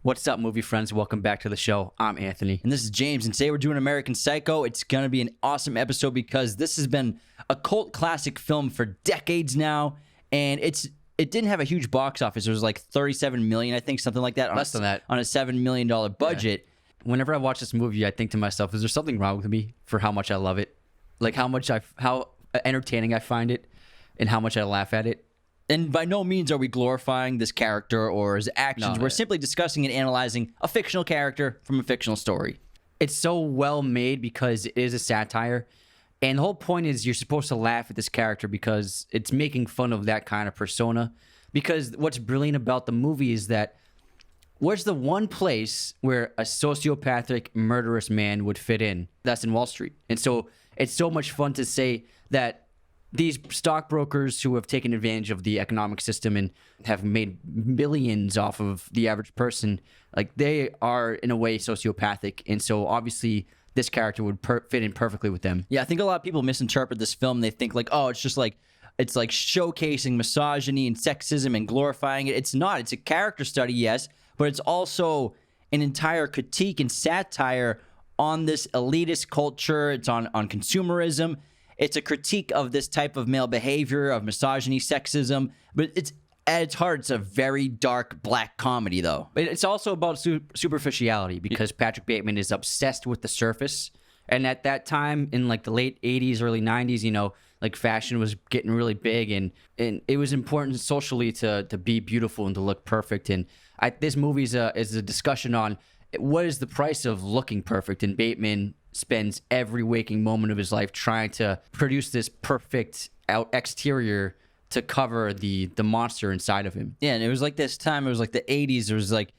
What's up, movie friends? Welcome back to the show. I'm Anthony. And this is James. And today we're doing American Psycho. It's going to be an awesome episode because this has been a cult classic film for decades now. And it didn't have a huge box office. It was like $37 million, I think, something like that. Less than that. On a $7 million budget. Yeah. Whenever I watch this movie, I think to myself, is there something wrong with me for how much I love it? Like how entertaining I find it and how much I laugh at it. And by no means are we glorifying this character or his actions. We're simply discussing and analyzing a fictional character from a fictional story. It's so well made because it is a satire. And the whole point is you're supposed to laugh at this character because it's making fun of that kind of persona. Because what's brilliant about the movie is that where's the one place where a sociopathic, murderous man would fit in? That's in Wall Street. And so it's so much fun to say that these stockbrokers who have taken advantage of the economic system and have made millions off of the average person, like they are in a way sociopathic. And so obviously this character would fit in perfectly with them. Yeah, I think a lot of people misinterpret this film. They think like, oh, it's like showcasing misogyny and sexism and glorifying it. It's not. It's a character study, yes, but it's also an entire critique and satire on this elitist culture. It's on consumerism. It's a critique of this type of male behavior, of misogyny, sexism, but it's at its heart, it's a very dark black comedy, though. But it's also about superficiality because Patrick Bateman is obsessed with the surface. And at that time, in like the late 80s, early 90s, you know, like fashion was getting really big, and it was important socially to be beautiful and to look perfect. And this movie is a discussion on what is the price of looking perfect, and Bateman spends every waking moment of his life trying to produce this perfect exterior to cover the monster inside of him. Yeah, and it was like this time, it was like the 80s, it was like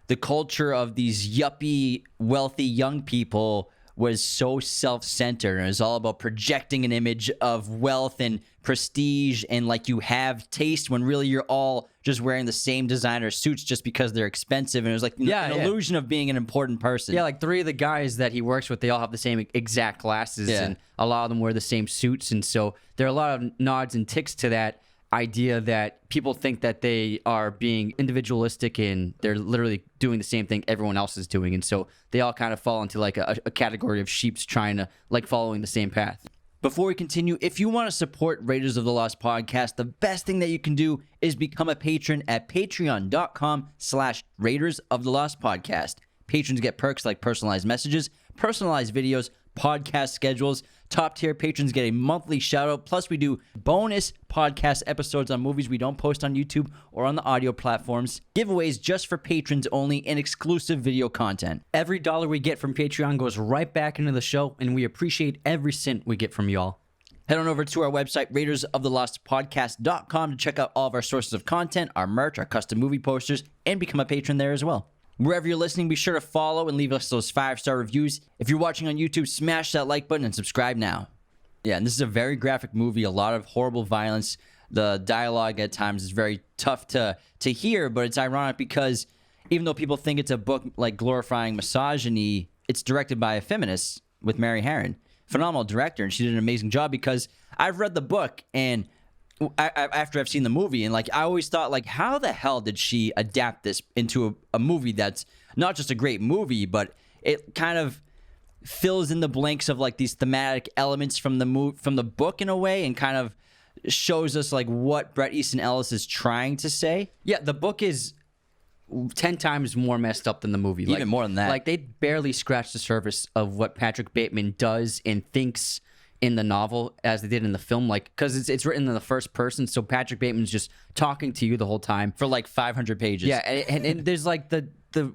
the culture of these yuppie, wealthy young people was so self-centered, and it was all about projecting an image of wealth and prestige and like you have taste when really you're all just wearing the same designer suits just because they're expensive. And it was like an illusion of being an important person. Yeah, like three of the guys that he works with, they all have the same exact glasses, and a lot of them wear the same suits. And so there are a lot of nods and ticks to that idea that people think that they are being individualistic and they're literally doing the same thing everyone else is doing. And so they all kind of fall into like a category of sheeps trying to like following the same path. Before we continue, if you want to support Raiders of the Lost Podcast, the best thing that you can do is become a patron at patreon.com/Raiders of the Lost Podcast. Patrons get perks like personalized messages, personalized videos, podcast schedules. Top tier patrons get a monthly shout out. Plus, we do bonus podcast episodes on movies we don't post on YouTube or on the audio platforms. Giveaways just for patrons only, and exclusive video content. Every dollar we get from Patreon goes right back into the show, and we appreciate every cent we get from y'all. Head on over to our website, RaidersOfTheLostPodcast.com, to check out all of our sources of content, our merch, our custom movie posters, and become a patron there as well. Wherever you're listening, be sure to follow and leave us those 5-star reviews. If you're watching on YouTube, smash that like button and subscribe now. Yeah, and this is a very graphic movie, a lot of horrible violence. The dialogue at times is very tough to hear, but it's ironic because even though people think it's a book like glorifying misogyny, it's directed by a feminist with Mary Harron. Phenomenal director, and she did an amazing job because I've read the book and after I've seen the movie, and like I always thought, like, how the hell did she adapt this into a movie that's not just a great movie, but it kind of fills in the blanks of like these thematic elements from the book in a way, and kind of shows us like what Brett Easton Ellis is trying to say. Yeah, the book is 10 times more messed up than the movie. Even more than that. Like they barely scratched the surface of what Patrick Bateman does and thinks in the novel as they did in the film, like because it's written in the first person, so Patrick Bateman's just talking to you the whole time for like 500 pages. Yeah, and there's like the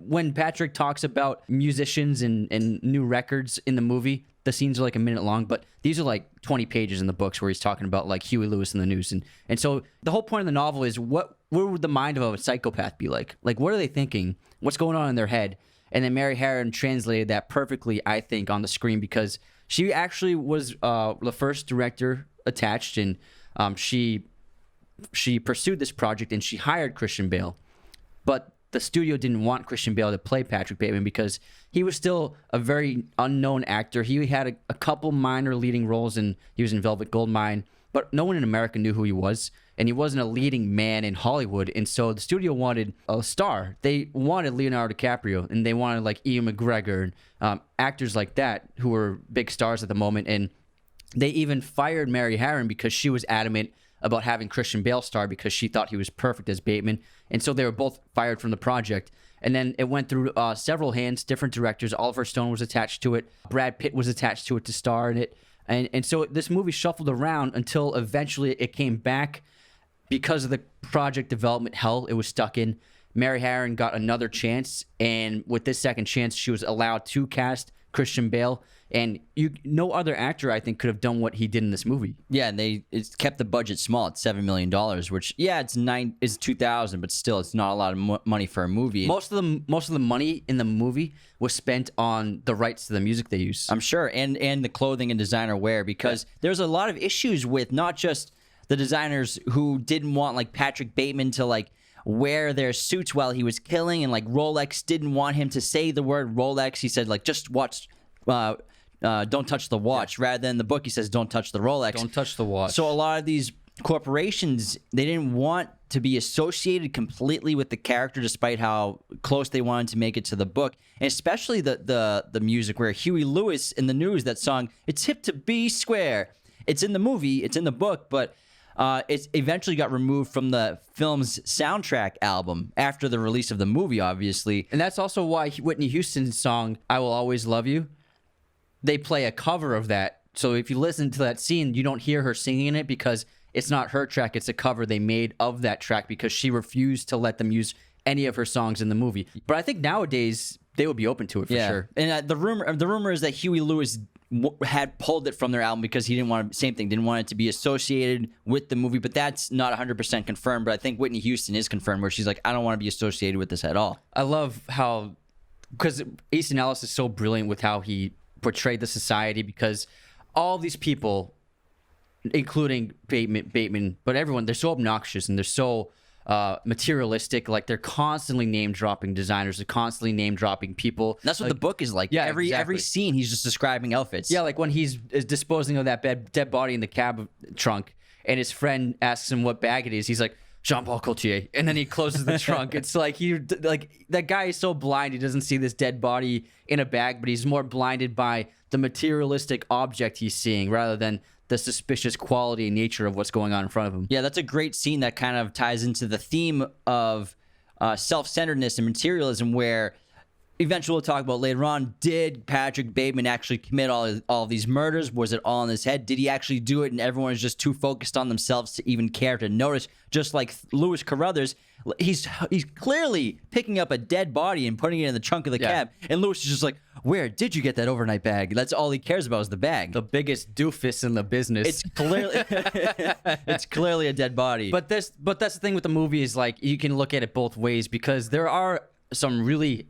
when Patrick talks about musicians and new records in the movie, the scenes are like a minute long, but these are like 20 pages in the books where he's talking about like Huey Lewis and the News, and so the whole point of the novel is what would the mind of a psychopath be like? Like what are they thinking? What's going on in their head? And then Mary Harron translated that perfectly, I think, on the screen because she actually was the first director attached, and she pursued this project and she hired Christian Bale. But the studio didn't want Christian Bale to play Patrick Bateman because he was still a very unknown actor. He had a couple minor leading roles, and he was in Velvet Goldmine, but no one in America knew who he was, and he wasn't a leading man in Hollywood. And so the studio wanted a star. They wanted Leonardo DiCaprio, and they wanted like Ian McGregor, and actors like that who were big stars at the moment. And they even fired Mary Harron because she was adamant about having Christian Bale star because she thought he was perfect as Bateman. And so they were both fired from the project. And then it went through several hands, different directors. Oliver Stone was attached to it. Brad Pitt was attached to it to star in it. And so this movie shuffled around until eventually it came back because of the project development hell it was stuck in. Mary Harron got another chance. And with this second chance, she was allowed to cast Christian Bale. And no other actor, I think, could have done what he did in this movie. Yeah, and it's kept the budget small at $7 million, which it's 2000, but still, it's not a lot of money for a movie. Most of the money in the movie was spent on the rights to the music they use. I'm sure, and the clothing and designer wear, because there's a lot of issues with not just the designers who didn't want like Patrick Bateman to like wear their suits while he was killing, and like Rolex didn't want him to say the word Rolex. He said like just watch. Don't touch the watch. Rather than the book, he says, don't touch the Rolex. Don't touch the watch. So a lot of these corporations, they didn't want to be associated completely with the character, despite how close they wanted to make it to the book. And especially the music, where Huey Lewis in the news, that song, "It's hip to be square." It's in the movie, it's in the book, but it eventually got removed from the film's soundtrack album after the release of the movie, obviously. And that's also why Whitney Houston's song, "I Will Always Love You," they play a cover of that. So if you listen to that scene, you don't hear her singing it because it's not her track. It's a cover they made of that track because she refused to let them use any of her songs in the movie. But I think nowadays they would be open to it for sure. And the rumor is that Huey Lewis had pulled it from their album because he didn't want it to be associated with the movie. But that's not 100% confirmed. But I think Whitney Houston is confirmed, where she's like, I don't want to be associated with this at all. I love how, because Easton Ellis is so brilliant with how he portrayed the society, because all these people, including Bateman, but everyone, they're so obnoxious and they're so materialistic. Like they're constantly name dropping designers, they're constantly name dropping people. That's what the book is like. Yeah, every scene he's just describing outfits. Yeah, like when he's disposing of that dead body in the cab trunk, and his friend asks him what bag it is. He's like, Jean-Paul Gaultier, and then he closes the trunk. It's like that guy is so blind he doesn't see this dead body in a bag, but he's more blinded by the materialistic object he's seeing rather than the suspicious quality and nature of what's going on in front of him. Yeah, that's a great scene that kind of ties into the theme of self-centeredness and materialism, where eventually we'll talk about later on, did Patrick Bateman actually commit all of these murders? Was it all in his head? Did he actually do it and everyone is just too focused on themselves to even care to notice? Just like Lewis Carruthers, he's clearly picking up a dead body and putting it in the trunk of the cab, and Lewis is just like, where did you get that overnight bag? That's all he cares about is the bag. The biggest doofus in the business. It's clearly a dead body. But that's the thing with the movie, is like you can look at it both ways, because there are some really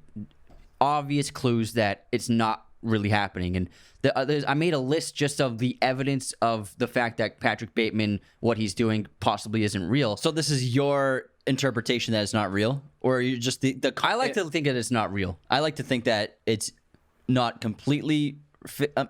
obvious clues that it's not really happening. And I made a list just of the evidence of the fact that Patrick Bateman, what he's doing, possibly isn't real. So this is your interpretation that it's not real? Or you just I like to think that it's not real. I like to think that it's not completely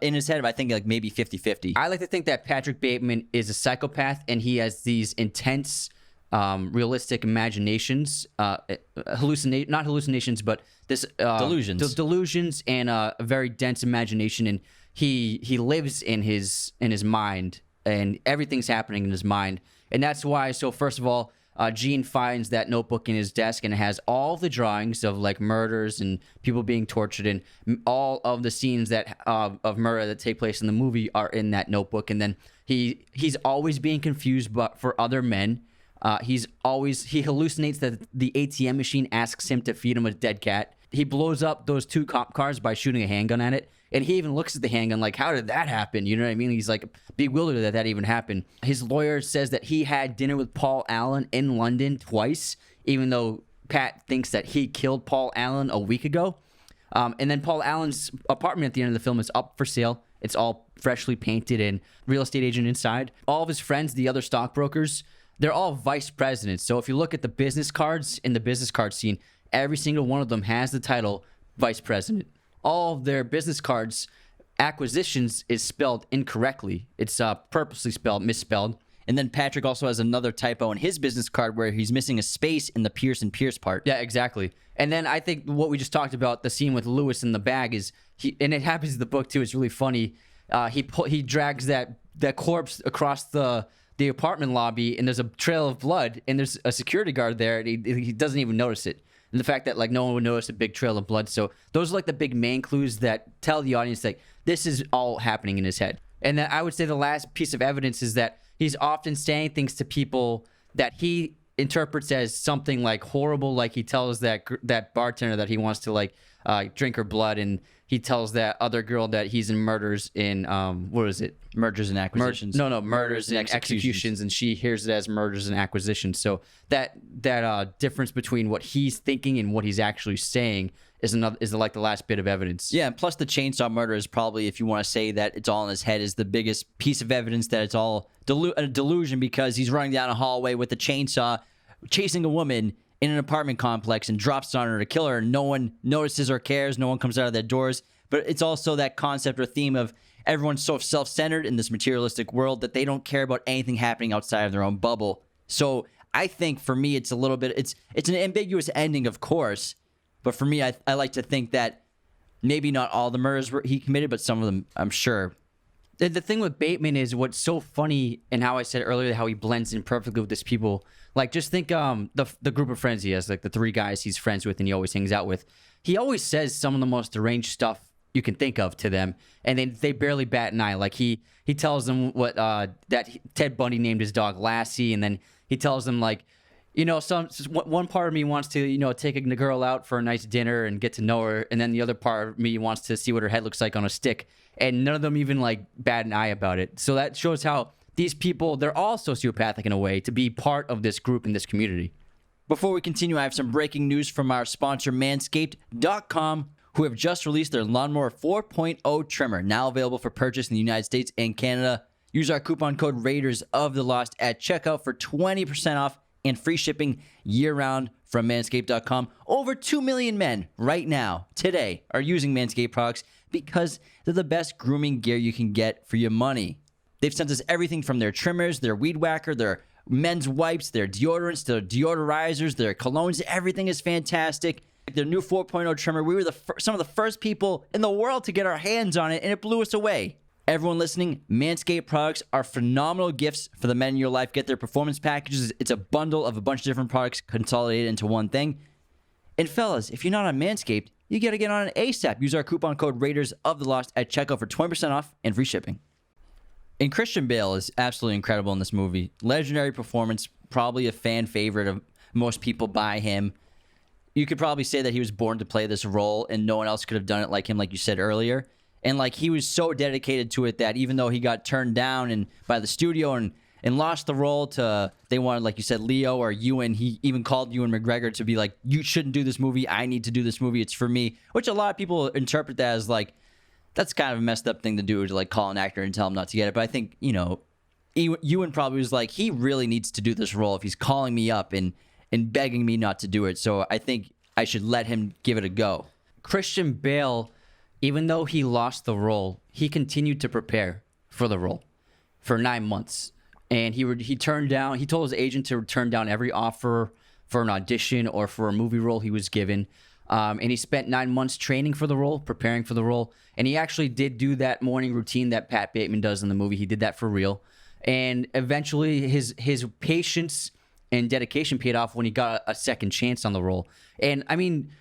in his head, but I think like maybe 50-50. I like to think that Patrick Bateman is a psychopath, and he has these intense realistic imaginations, not hallucinations, but this delusions and a very dense imagination, and he lives in his mind, and everything's happening in his mind. And that's why, so first of all, Gene finds that notebook in his desk, and it has all the drawings of like murders and people being tortured, and all of the scenes that of murder that take place in the movie are in that notebook. And then he's always being confused but for other men. He hallucinates that the ATM machine asks him to feed him a dead cat. He blows up those two cop cars by shooting a handgun at it. And he even looks at the handgun like, how did that happen? You know what I mean? He's like bewildered that even happened. His lawyer says that he had dinner with Paul Allen in London twice, even though Pat thinks that he killed Paul Allen a week ago. And then Paul Allen's apartment at the end of the film is up for sale. It's all freshly painted and real estate agent inside. All of his friends, the other stockbrokers, they're all vice presidents. So if you look at the business cards in the business card scene, every single one of them has the title vice president. All of their business cards, acquisitions is spelled incorrectly. It's purposely misspelled. And then Patrick also has another typo in his business card where he's missing a space in the Pierce and Pierce part. Yeah, exactly. And then I think what we just talked about, the scene with Lewis in the bag, is and it happens in the book too. It's really funny. He drags that corpse across the apartment lobby, and there's a trail of blood, and there's a security guard there, and he doesn't even notice it. And the fact that like no one would notice a big trail of blood. So those are like the big main clues that tell the audience that this is all happening in his head. And then I would say the last piece of evidence is that he's often saying things to people that he interprets as something like horrible. Like he tells that bartender that he wants to like drink her blood, and he tells that other girl that he's in murders in what is it? Murders and acquisitions. Murders and executions, and she hears it as murders and acquisitions. So that difference between what he's thinking and what he's actually saying is like the last bit of evidence. Yeah, and plus the chainsaw murder is probably, if you want to say that it's all in his head, is the biggest piece of evidence that it's all a delusion, because he's running down a hallway with a chainsaw, chasing a woman in an apartment complex, and drops on her to kill her. No one notices or cares. No one comes out of their doors. But it's also that concept or theme of everyone's so self-centered in this materialistic world that they don't care about anything happening outside of their own bubble. So I think for me, it's a little bit, it's an ambiguous ending, of course. But for me, I like to think that maybe not all the murders he committed, but some of them, I'm sure. The thing with Bateman is what's so funny, and how I said earlier how he blends in perfectly with these people. Like, just think the group of friends he has, like the 3 guys he's friends with and he always hangs out with. He always says some of the most deranged stuff you can think of to them, and they barely bat an eye. Like he tells them what that Ted Bundy named his dog Lassie, and then he tells them like, one part of me wants to take a girl out for a nice dinner and get to know her, and then the other part of me wants to see what her head looks like on a stick, and none of them even like bat an eye about it. So that shows how these people, they're all sociopathic in a way to be part of this group in this community. Before we continue, I have some breaking news from our sponsor, Manscaped.com, who have just released their Lawnmower 4.0 trimmer, now available for purchase in the United States and Canada. Use our coupon code Raiders of the Lost at checkout for 20% off and free shipping year-round from Manscaped.com. Over 2 million men right now, today, are using Manscaped products because they're the best grooming gear you can get for your money. They've sent us everything from their trimmers, their weed whacker, their men's wipes, their deodorants, their deodorizers, their colognes. Everything is fantastic. Their new 4.0 trimmer, we were some of the first people in the world to get our hands on it, and it blew us away. Everyone listening, Manscaped products are phenomenal gifts for the men in your life. Get their performance packages. It's a bundle of a bunch of different products consolidated into one thing. And fellas, if you're not on Manscaped, you got to get on it ASAP. Use our coupon code Raiders of the Lost at checkout for 20% off and free shipping. And Christian Bale is absolutely incredible in this movie. Legendary performance, probably a fan favorite of most people by him. You could probably say that he was born to play this role, and no one else could have done it like him, like you said earlier. And like he was so dedicated to it that even though he got turned down by the studio and lost the role to, they wanted, like you said, Leo or Ewan. He even called Ewan McGregor to be like, you shouldn't do this movie. I need to do this movie. It's for me. Which a lot of people interpret that as like, that's kind of a messed up thing to do, to like call an actor and tell him not to get it. But I think, Ewan probably was like, he really needs to do this role if he's calling me up and begging me not to do it. So I think I should let him give it a go. Christian Bale, even though he lost the role, he continued to prepare for the role for 9 months. And he told his agent to turn down every offer for an audition or for a movie role he was given. And he spent 9 months training for the role, preparing for the role. And he actually did do that morning routine that Pat Bateman does in the movie. He did that for real. And eventually his patience and dedication paid off when he got a second chance on the role. And I mean,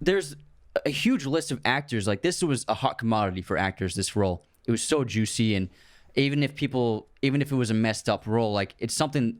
there's a huge list of actors. Like, this was a hot commodity for actors, this role. It was so juicy. And even if it was a messed up role, like, it's something,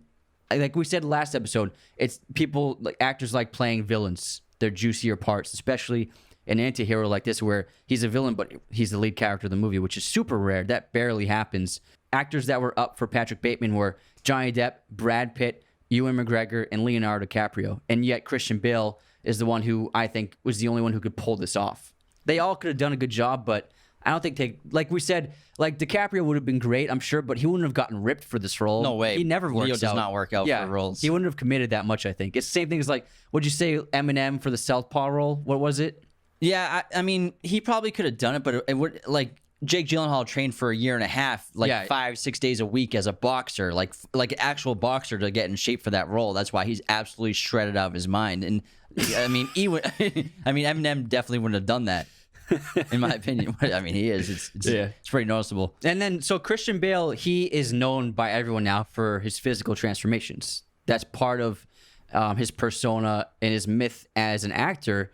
like we said last episode, it's people, like actors like playing villains. They're juicier parts, especially an anti-hero like this where he's a villain, but he's the lead character of the movie, which is super rare. That barely happens. Actors that were up for Patrick Bateman were Johnny Depp, Brad Pitt, Ewan McGregor, and Leonardo DiCaprio. And yet Christian Bale is the one who I think was the only one who could pull this off. They all could have done a good job, but I don't think like we said, like DiCaprio would have been great, I'm sure, but he wouldn't have gotten ripped for this role. No way. He never works Leo does not work out for roles. He wouldn't have committed that much, I think. It's the same thing as like, what'd you say, Eminem for the Southpaw role? What was it? Yeah, I mean, he probably could have done it, but it would, like, Jake Gyllenhaal trained for a year and a half, like Yeah. 5-6 days a week as a boxer, like actual boxer to get in shape for that role. That's why he's absolutely shredded out of his mind. And I mean, Eminem definitely wouldn't have done that, in my opinion. I mean, he is. It's pretty noticeable. And then, so Christian Bale, he is known by everyone now for his physical transformations. That's part of his persona and his myth as an actor.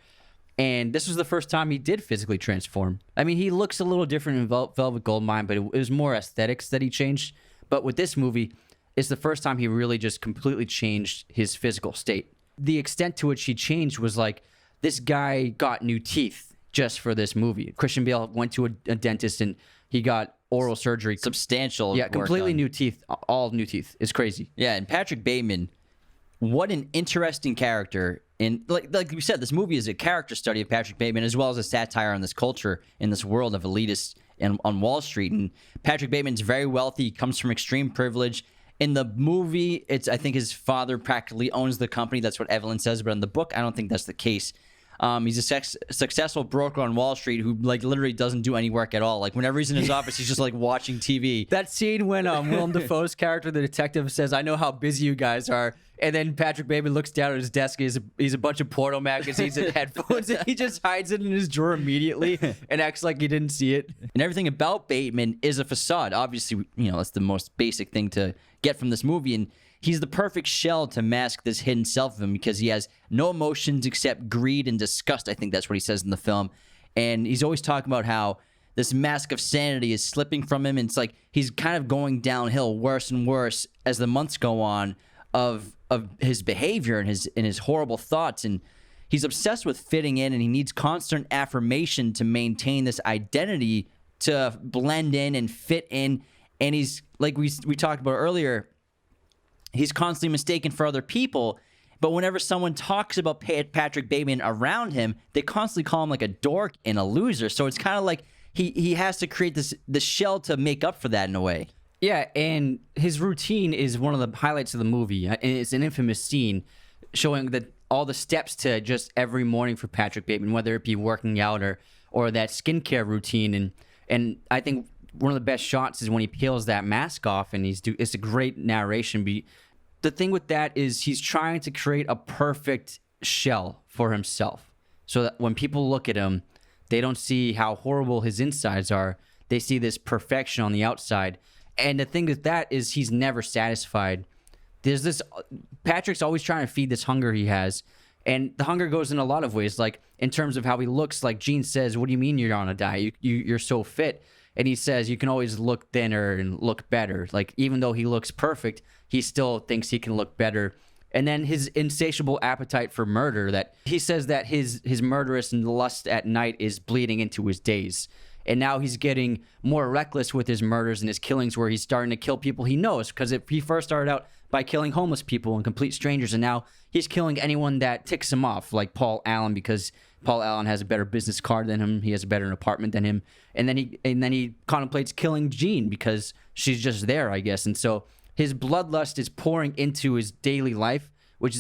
And this was the first time he did physically transform. I mean, he looks a little different in Velvet Goldmine, but it was more aesthetics that he changed. But with this movie, it's the first time he really just completely changed his physical state. The extent to which he changed was like, this guy got new teeth just for this movie. Christian Bale went to a dentist and he got oral surgery. Substantial. Yeah, work completely done. new teeth. All new teeth. It's crazy. Yeah, and Patrick Bateman, what an interesting character. And like we said, this movie is a character study of Patrick Bateman as well as a satire on this culture in this world of elitists and on Wall Street. And Patrick Bateman's very wealthy, comes from extreme privilege. In the movie, I think his father practically owns the company. That's what Evelyn says. But in the book, I don't think that's the case. He's a successful broker on Wall Street who like literally doesn't do any work at all. Like whenever he's in his office, he's just like watching TV. That scene when Willem Dafoe's character, the detective, says, "I know how busy you guys are," and then Patrick Bateman looks down at his desk. He's a bunch of porno magazines and headphones, and he just hides it in his drawer immediately and acts like he didn't see it. And everything about Bateman is a facade. Obviously, that's the most basic thing to get from this movie. And he's the perfect shell to mask this hidden self of him because he has no emotions except greed and disgust. I think that's what he says in the film. And he's always talking about how this mask of sanity is slipping from him. And it's like he's kind of going downhill worse and worse as the months go on of his behavior and his horrible thoughts. And he's obsessed with fitting in, and he needs constant affirmation to maintain this identity, to blend in and fit in. And he's, like we talked about earlier, he's constantly mistaken for other people. But whenever someone talks about Patrick Bateman around him, they constantly call him like a dork and a loser. So it's kind of like he has to create this shell to make up for that in a way. Yeah, and his routine is one of the highlights of the movie. And it's an infamous scene showing that all the steps to just every morning for Patrick Bateman, whether it be working out or that skincare routine. And I think one of the best shots is when he peels that mask off, and it's a great narration. The thing with that is he's trying to create a perfect shell for himself so that when people look at him, they don't see how horrible his insides are. They see this perfection on the outside. And the thing with that is he's never satisfied. Patrick's always trying to feed this hunger he has. And the hunger goes in a lot of ways, like in terms of how he looks. Like Gene says, "What do you mean you're on a diet? You're so fit." And he says, "You can always look thinner and look better." Like, even though he looks perfect, he still thinks he can look better. And then his insatiable appetite for murder, that he says that his murderous and lust at night is bleeding into his days. And now he's getting more reckless with his murders and his killings, where he's starting to kill people he knows. Because if he first started out by killing homeless people and complete strangers, and now he's killing anyone that ticks him off, like Paul Allen, because Paul Allen has a better business card than him. He has a better apartment than him. And then he contemplates killing Jean because she's just there, I guess. And so his bloodlust is pouring into his daily life,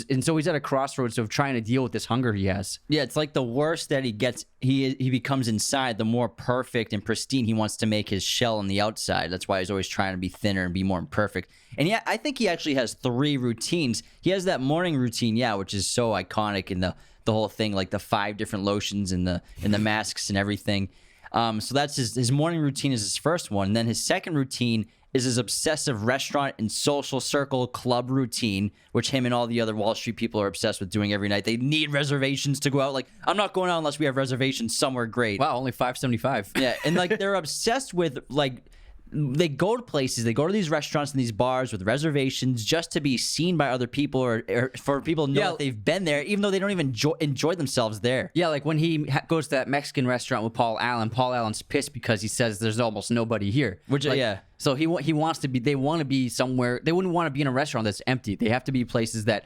and so he's at a crossroads of trying to deal with this hunger he has. Yeah, it's like the worse that he gets, he becomes inside, the more perfect and pristine he wants to make his shell on the outside. That's why he's always trying to be thinner and be more imperfect. And yeah, I think he actually has 3 routines. He has that morning routine, which is so iconic in the whole thing, like the 5 different lotions and the masks and everything. So that's his morning routine is his first one. And then his second routine is his obsessive restaurant and social circle club routine, which him and all the other Wall Street people are obsessed with doing every night. They need reservations to go out. Like, I'm not going out unless we have reservations somewhere great. Wow, only $5.75. Yeah, and like they're obsessed with, like, they go to places, they go to these restaurants and these bars with reservations just to be seen by other people or for people to know that they've been there, even though they don't even enjoy themselves there. Yeah, like when he goes to that Mexican restaurant with Paul Allen's pissed because he says there's almost nobody here. So he wants to be, they want to be somewhere, they wouldn't want to be in a restaurant that's empty. They have to be places that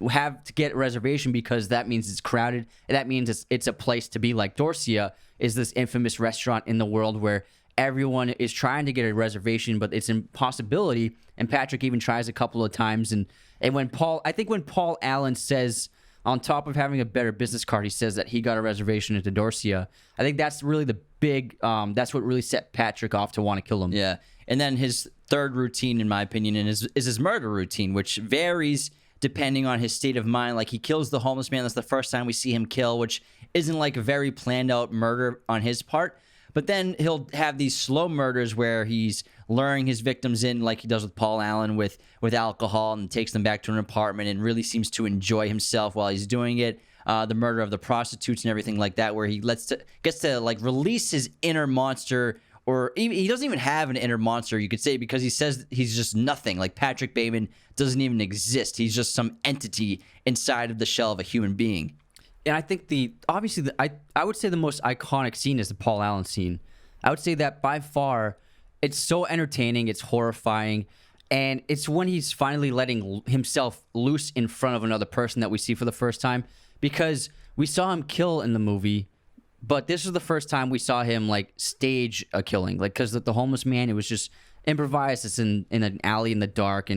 have to get a reservation because that means it's crowded. And that means it's a place to be. Like Dorsia is this infamous restaurant in the world where everyone is trying to get a reservation, but it's an impossibility. And Patrick even tries a couple of times. And when Paul Allen says, on top of having a better business card, he says that he got a reservation at the Dorsia, I think that's really big. That's what really set Patrick off to want to kill him. Yeah. And then his third routine, in my opinion, is his murder routine, which varies depending on his state of mind. Like, he kills the homeless man. That's the first time we see him kill, which isn't like a very planned out murder on his part. But then he'll have these slow murders where he's luring his victims in, like he does with Paul Allen, with alcohol, and takes them back to an apartment and really seems to enjoy himself while he's doing it. The murder of the prostitutes and everything like that, where he gets to like release his inner monster. Or he doesn't even have an inner monster, you could say, because he says he's just nothing. Like, Patrick Bateman doesn't even exist. He's just some entity inside of the shell of a human being. And I think I would say the most iconic scene is the Paul Allen scene. I would say that by far, it's so entertaining, it's horrifying, and it's when he's finally letting himself loose in front of another person that we see for the first time. Because we saw him kill in the movie, but this was the first time we saw him like stage a killing, like, because the homeless man, it was just improvised. It's in an alley in the dark,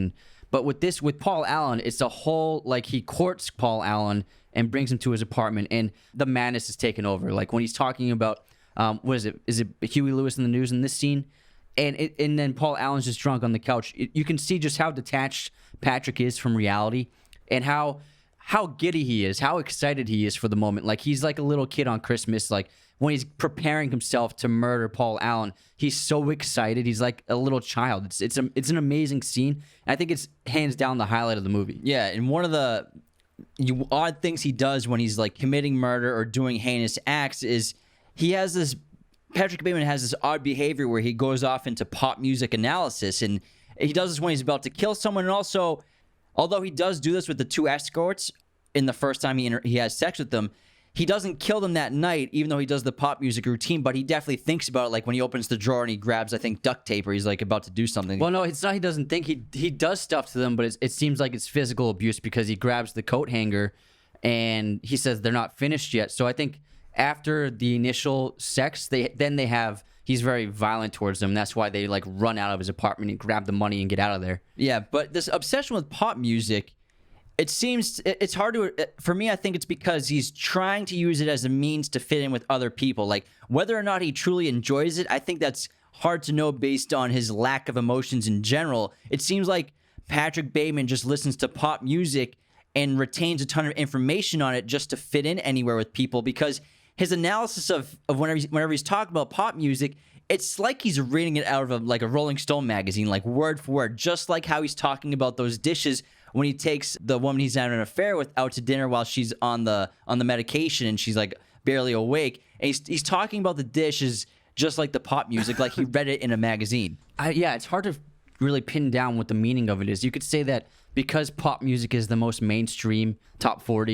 but with Paul Allen, it's a whole, like, he courts Paul Allen and brings him to his apartment, and the madness is taken over. Like, when he's talking about what is it? Is it Huey Lewis in the News in this scene? And then Paul Allen's just drunk on the couch. You can see just how detached Patrick is from reality, and how giddy he is, how excited he is for the moment. Like, he's like a little kid on Christmas. Like, when he's preparing himself to murder Paul Allen, he's so excited. He's like a little child. It's an amazing scene. I think it's hands down the highlight of the movie. Yeah, and one of the odd things he does when he's like committing murder or doing heinous acts is Patrick Bateman has this odd behavior where he goes off into pop music analysis, and he does this when he's about to kill someone. And also, although he does do this with the two escorts in the first time he has sex with them, he doesn't kill them that night, even though he does the pop music routine, but he definitely thinks about it, like when he opens the drawer and he grabs, I think, duct tape, or he's like about to do something. Well, no, it's not he doesn't think. He does stuff to them, but it seems like it's physical abuse, because he grabs the coat hanger and he says they're not finished yet. So I think after the initial sex, he's very violent towards them. That's why they like run out of his apartment and grab the money and get out of there. Yeah, but this obsession with pop music, it's hard to, for me, I think it's because he's trying to use it as a means to fit in with other people. Like, whether or not he truly enjoys it, I think that's hard to know based on his lack of emotions in general. It seems like Patrick Bateman just listens to pop music and retains a ton of information on it just to fit in anywhere with people, because his analysis of whenever he's talking about pop music, it's like he's reading it out of a Rolling Stone magazine, like word for word, just like how he's talking about those dishes when he takes the woman he's having an affair with out to dinner while she's on the medication and she's like barely awake. And he's talking about the dishes just like the pop music, like he read it in a magazine. It's hard to really pin down what the meaning of it is. You could say that because pop music is the most mainstream, top 40,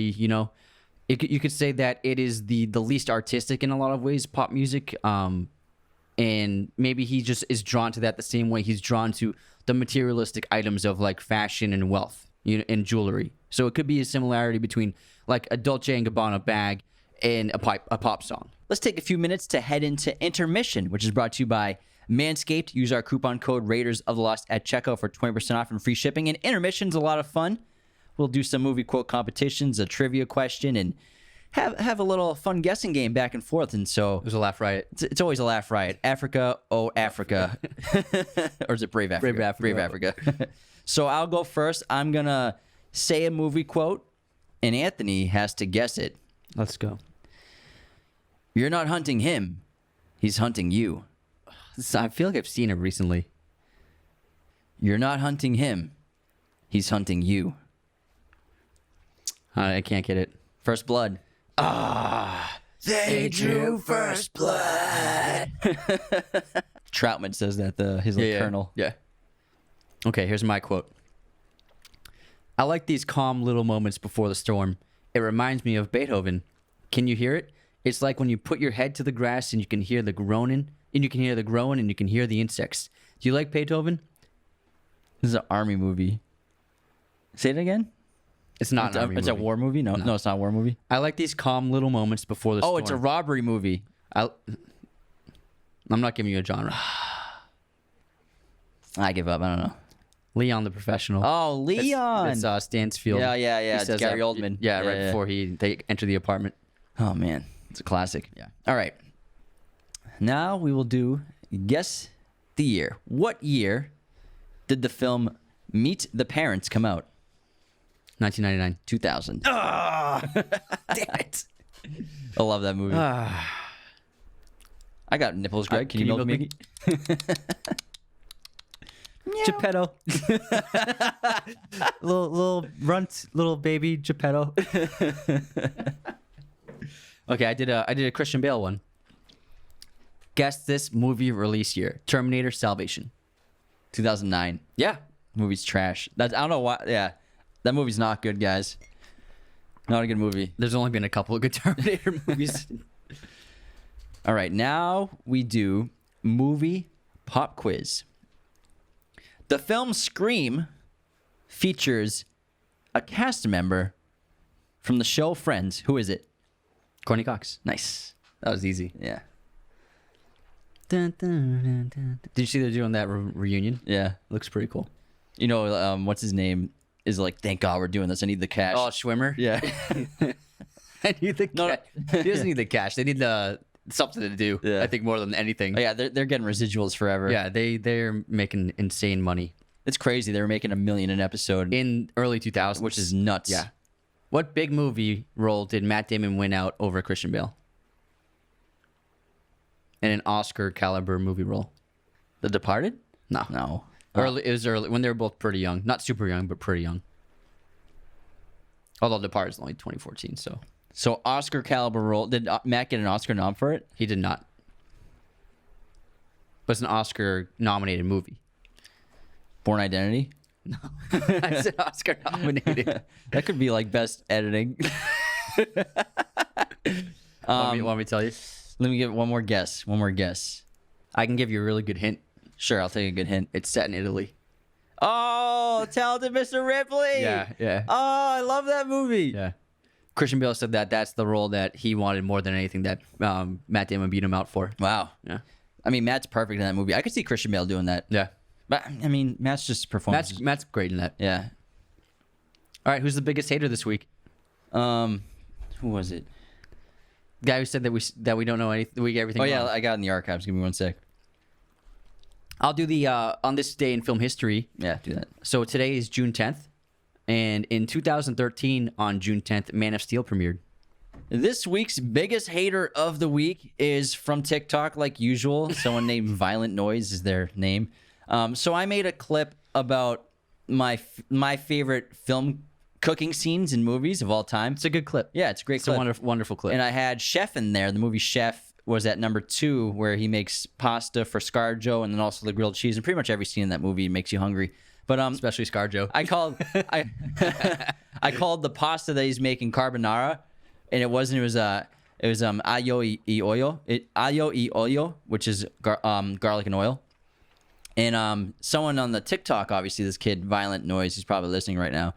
you could say that it is the least artistic in a lot of ways, pop music. And maybe he just is drawn to that the same way he's drawn to the materialistic items of like fashion and wealth, and jewelry. So it could be a similarity between like a Dolce & Gabbana bag and a pop song. Let's take a few minutes to head into intermission, which is brought to you by Manscaped. Use our coupon code Raiders of the Lost at checkout for 20% off and free shipping. And intermission's a lot of fun. We'll do some movie quote competitions, a trivia question, and have a little fun guessing game back and forth. And so it was a laugh riot. It's always a laugh riot. Africa, oh Africa. Or is it Brave Africa? Brave Africa. Brave Africa. So I'll go first. I'm going to say a movie quote, and Anthony has to guess it. Let's go. You're not hunting him. He's hunting you. I feel like I've seen it recently. You're not hunting him. He's hunting you. I can't get it. First Blood. They drew first blood. Troutman says that, his little colonel. Yeah. Okay, here's my quote. I like these calm little moments before the storm. It reminds me of Beethoven. Can you hear it? It's like when you put your head to the grass and you can hear the groaning, and you can hear the growing, and you can hear the insects. Do you like Beethoven? This is an army movie. Say it again? It's not an army movie. It's a war movie? No, it's not a war movie. I like these calm little moments before the storm. Oh, it's a robbery movie. I'm not giving you a genre. I give up. I don't know. Leon the Professional. Oh, Leon. It's Stansfield. Yeah. He It's says Gary that, Oldman. Before they enter the apartment. Oh, man. It's a classic. Yeah. All right. Now we will do guess the year. What year did the film Meet the Parents come out? 1999. 2000. Damn it. I love that movie. I got nipples, Greg. Can you milk me? Geppetto. little runt, little baby Geppetto. Okay, I did a Christian Bale one. Guess this movie release year. Terminator Salvation. 2009. Yeah. Movie's trash. I don't know why. Yeah. That movie's not good, guys. Not a good movie. There's only been a couple of good Terminator movies. All right, now we do movie pop quiz. The film Scream features a cast member from the show Friends. Who is it? Courtney Cox. Nice. That was easy. Yeah. Dun, dun, dun, dun. Did you see they're doing that reunion? Yeah. Looks pretty cool. You know, what's his name is like, thank God we're doing this. I need the cash. Oh, Schwimmer? Yeah. I need the cash. He doesn't need the cash. They need something to do. Yeah. I think more than anything. Oh, yeah, they're getting residuals forever. Yeah, they're making insane money. It's crazy. They were making $1 million an episode. In early 2000s. Which is nuts. Yeah. What big movie role did Matt Damon win out over Christian Bale? In an Oscar caliber movie role. The Departed? No. No. Early, it was early when they were both pretty young. Not super young, but pretty young. Although Departed is only 2014, so So Oscar caliber role. Did Matt get an Oscar nom for it? he did not. But it's an Oscar nominated movie. Born Identity? I said Oscar nominated. That could be like best editing. Want me to tell you? Let me get one more guess. I can give you a really good hint. Sure, I'll take a good hint. It's set in Italy. Oh, Talented Mr. Ripley. Yeah. Oh, I love that movie. Yeah. Christian Bale said that that's the role that he wanted more than anything that Matt Damon beat him out for. Wow. Yeah. I mean, Matt's perfect in that movie. I could see Christian Bale doing that. Yeah. But, I mean, Matt's just performance. Matt's great in that. Yeah. All right, who's the biggest hater this week? Who was it? Guy who said that we don't know anything. We get everything. Oh, yeah, wrong. I got it in the archives. Give me 1 sec. I'll do the on this day in film history. Yeah, do that. So today is June 10th, and in 2013 on June 10th, Man of Steel premiered. This week's biggest hater of the week is from TikTok, like usual. Someone named Violent Noise is their name. So I made a clip about my favorite film cooking scenes in movies of all time. It's a good clip. Yeah, it's a great It's clip. a wonderful clip. And I had Chef in there. The movie Chef was at number 2, where he makes pasta for ScarJo and then also the grilled cheese. And pretty much every scene in that movie makes you hungry. But Especially ScarJo. I called I called the pasta that he's making carbonara, and it was aglio e olio. Aglio e olio, which is garlic and oil. And someone on the TikTok, obviously this kid Violent Noise, he's probably listening right now.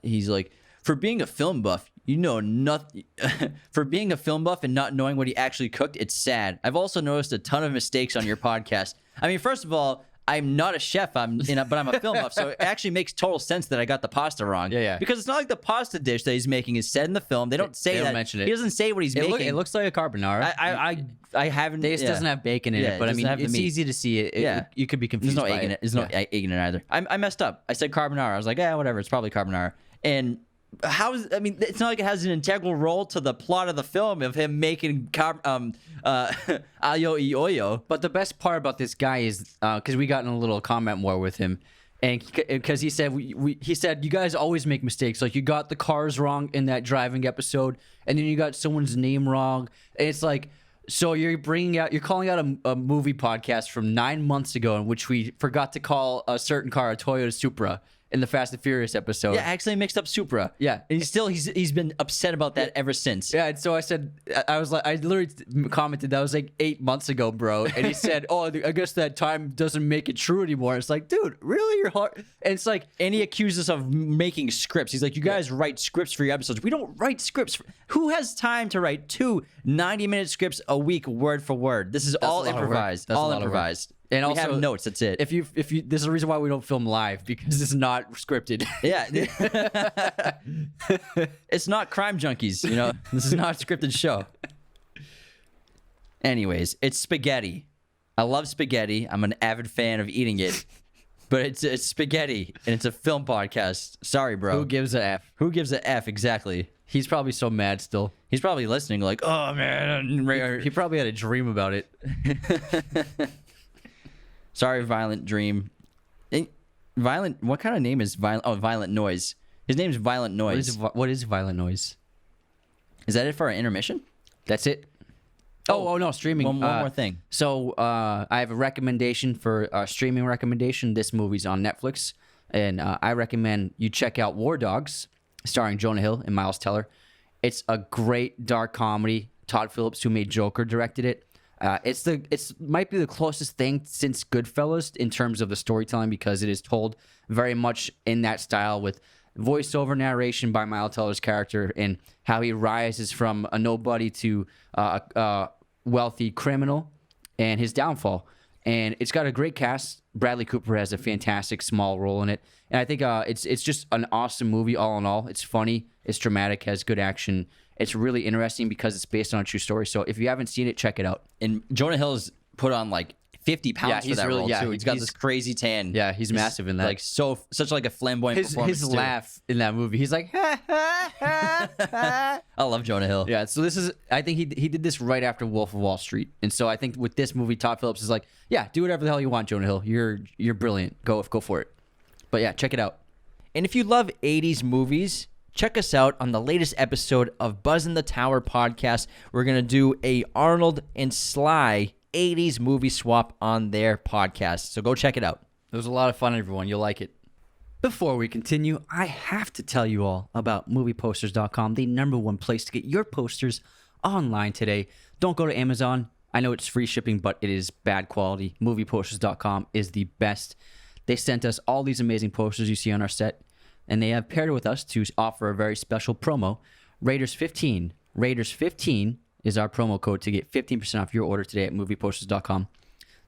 He's like, for being a film buff, you know nothing. For being a film buff and not knowing what he actually cooked, it's sad. I've also noticed a ton of mistakes on your podcast. I mean, first of all, I'm not a chef, but I'm a film buff, so it actually makes total sense that I got the pasta wrong. Yeah. Because it's not like the pasta dish that he's making is said in the film. They don't say They that. don't mention it. He doesn't say what he's making. It looks like a carbonara. I haven't. It doesn't have bacon in Yeah, it, but it I mean, doesn't have the it's meat. easy to see it. Yeah. You could be confused. There's no by egg in it. There's no egg in it either. I messed up. I said carbonara. I was like, yeah, whatever. It's probably carbonara. And it's not like it has an integral role to the plot of the film of him making aglio e olio. But the best part about this guy is because we got in a little comment war with him, and because he said he said you guys always make mistakes. Like you got the cars wrong in that driving episode, and then you got someone's name wrong, and it's like. So you're calling out a movie podcast from 9 months ago in which we forgot to call a certain car a Toyota Supra in the Fast and Furious episode. Yeah, actually mixed up Supra. Yeah. And he's been upset about that ever since. Yeah, and so I said, I literally commented that was like 8 months ago, bro. And he said, oh, I guess that time doesn't make it true anymore. It's like, dude, really? You're hard. And it's like, And he accuses us of making scripts. He's like, you guys write scripts for your episodes. We don't write scripts. Who has time to write 2 90-minute scripts a week, word for word? This is all a lot of work. improvised. That's a All lot of work. improvised. And we also, have notes. That's it. if you, there's a reason why we don't film live because it's not scripted. Yeah. It's not Crime Junkies, This is not a scripted show. Anyways, it's spaghetti. I love spaghetti. I'm an avid fan of eating it. But it's spaghetti, and it's a film podcast. Sorry, bro. Who gives a F? Who gives a F? Exactly. He's probably so mad still. He's probably listening like, oh, man. He probably had a dream about it. Sorry, Violent Dream. Violent, what kind of name is Violent? Oh, Violent Noise. His name's Violent Noise. What is Violent Noise? Is that it for our intermission? That's it. Oh no, streaming. One more thing. So I have a recommendation for a streaming recommendation. This movie's on Netflix, and I recommend you check out War Dogs, starring Jonah Hill and Miles Teller. It's a great dark comedy. Todd Phillips, who made Joker, directed it. It's might be the closest thing since Goodfellas in terms of the storytelling, because it is told very much in that style with voiceover narration by Miles Teller's character and how he rises from a nobody to a wealthy criminal and his downfall. And it's got a great cast. Bradley Cooper has a fantastic small role in it. And I think it's just an awesome movie all in all. It's funny, it's dramatic, has good action. It's really interesting because it's based on a true story. So if you haven't seen it, check it out. And Jonah Hill's put on like 50 pounds for that role too. He's got this crazy tan. Yeah, he's massive in that. Like such like a flamboyant performance. His laugh in that movie, he's like, ha, ha, ha, ha. I love Jonah Hill. Yeah, so I think he did this right after Wolf of Wall Street. And so I think with this movie, Todd Phillips is like, yeah, do whatever the hell you want, Jonah Hill. You're brilliant. Go for it. But yeah, check it out. And if you love 80s movies, check us out on the latest episode of Buzz in the Tower podcast. We're going to do a Arnold and Sly 80s movie swap on their podcast. So go check it out. It was a lot of fun, everyone. You'll like it. Before we continue, I have to tell you all about movieposters.com, the #1 place to get your posters online today. Don't go to Amazon. I know it's free shipping, but it is bad quality. Movieposters.com is the best. They sent us all these amazing posters you see on our set, and they have paired with us to offer a very special promo, Raiders15. Raiders15 is our promo code to get 15% off your order today at movieposters.com.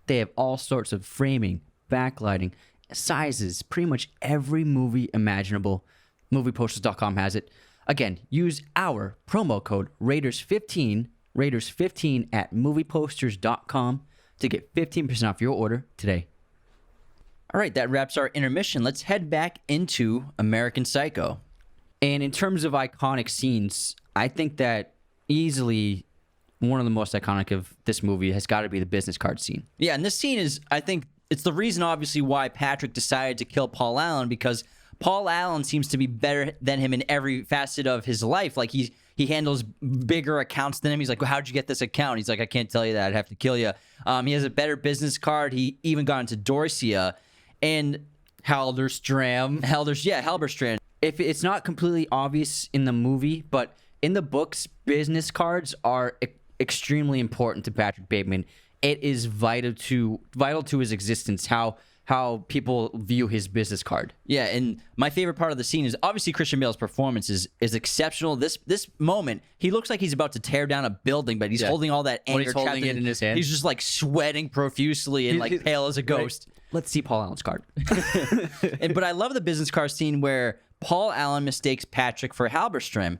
They have all sorts of framing, backlighting, sizes, pretty much every movie imaginable. Movieposters.com has it. Again, use our promo code Raiders15 at movieposters.com to get 15% off your order today. All right, that wraps our intermission. Let's head back into American Psycho. And in terms of iconic scenes, I think that easily one of the most iconic of this movie has got to be the business card scene. Yeah, and this scene is, I think, it's the reason, obviously, why Patrick decided to kill Paul Allen, because Paul Allen seems to be better than him in every facet of his life. Like, he handles bigger accounts than him. He's like, well, how'd you get this account? He's like, I can't tell you that. I'd have to kill you. He has a better business card. He even got into Dorsia. And Halberstram. Halberstram. If it's not completely obvious in the movie, but in the books, business cards are extremely important to Patrick Bateman. It is vital to his existence, how people view his business card. Yeah, and my favorite part of the scene is obviously Christian Bale's performance is exceptional. This moment, he looks like he's about to tear down a building, but he's holding all that anger. When he's holding it in his hand. He's just like sweating profusely and like pale as a ghost. Right. Let's see Paul Allen's card. But I love the business card scene where Paul Allen mistakes Patrick for Halberstram.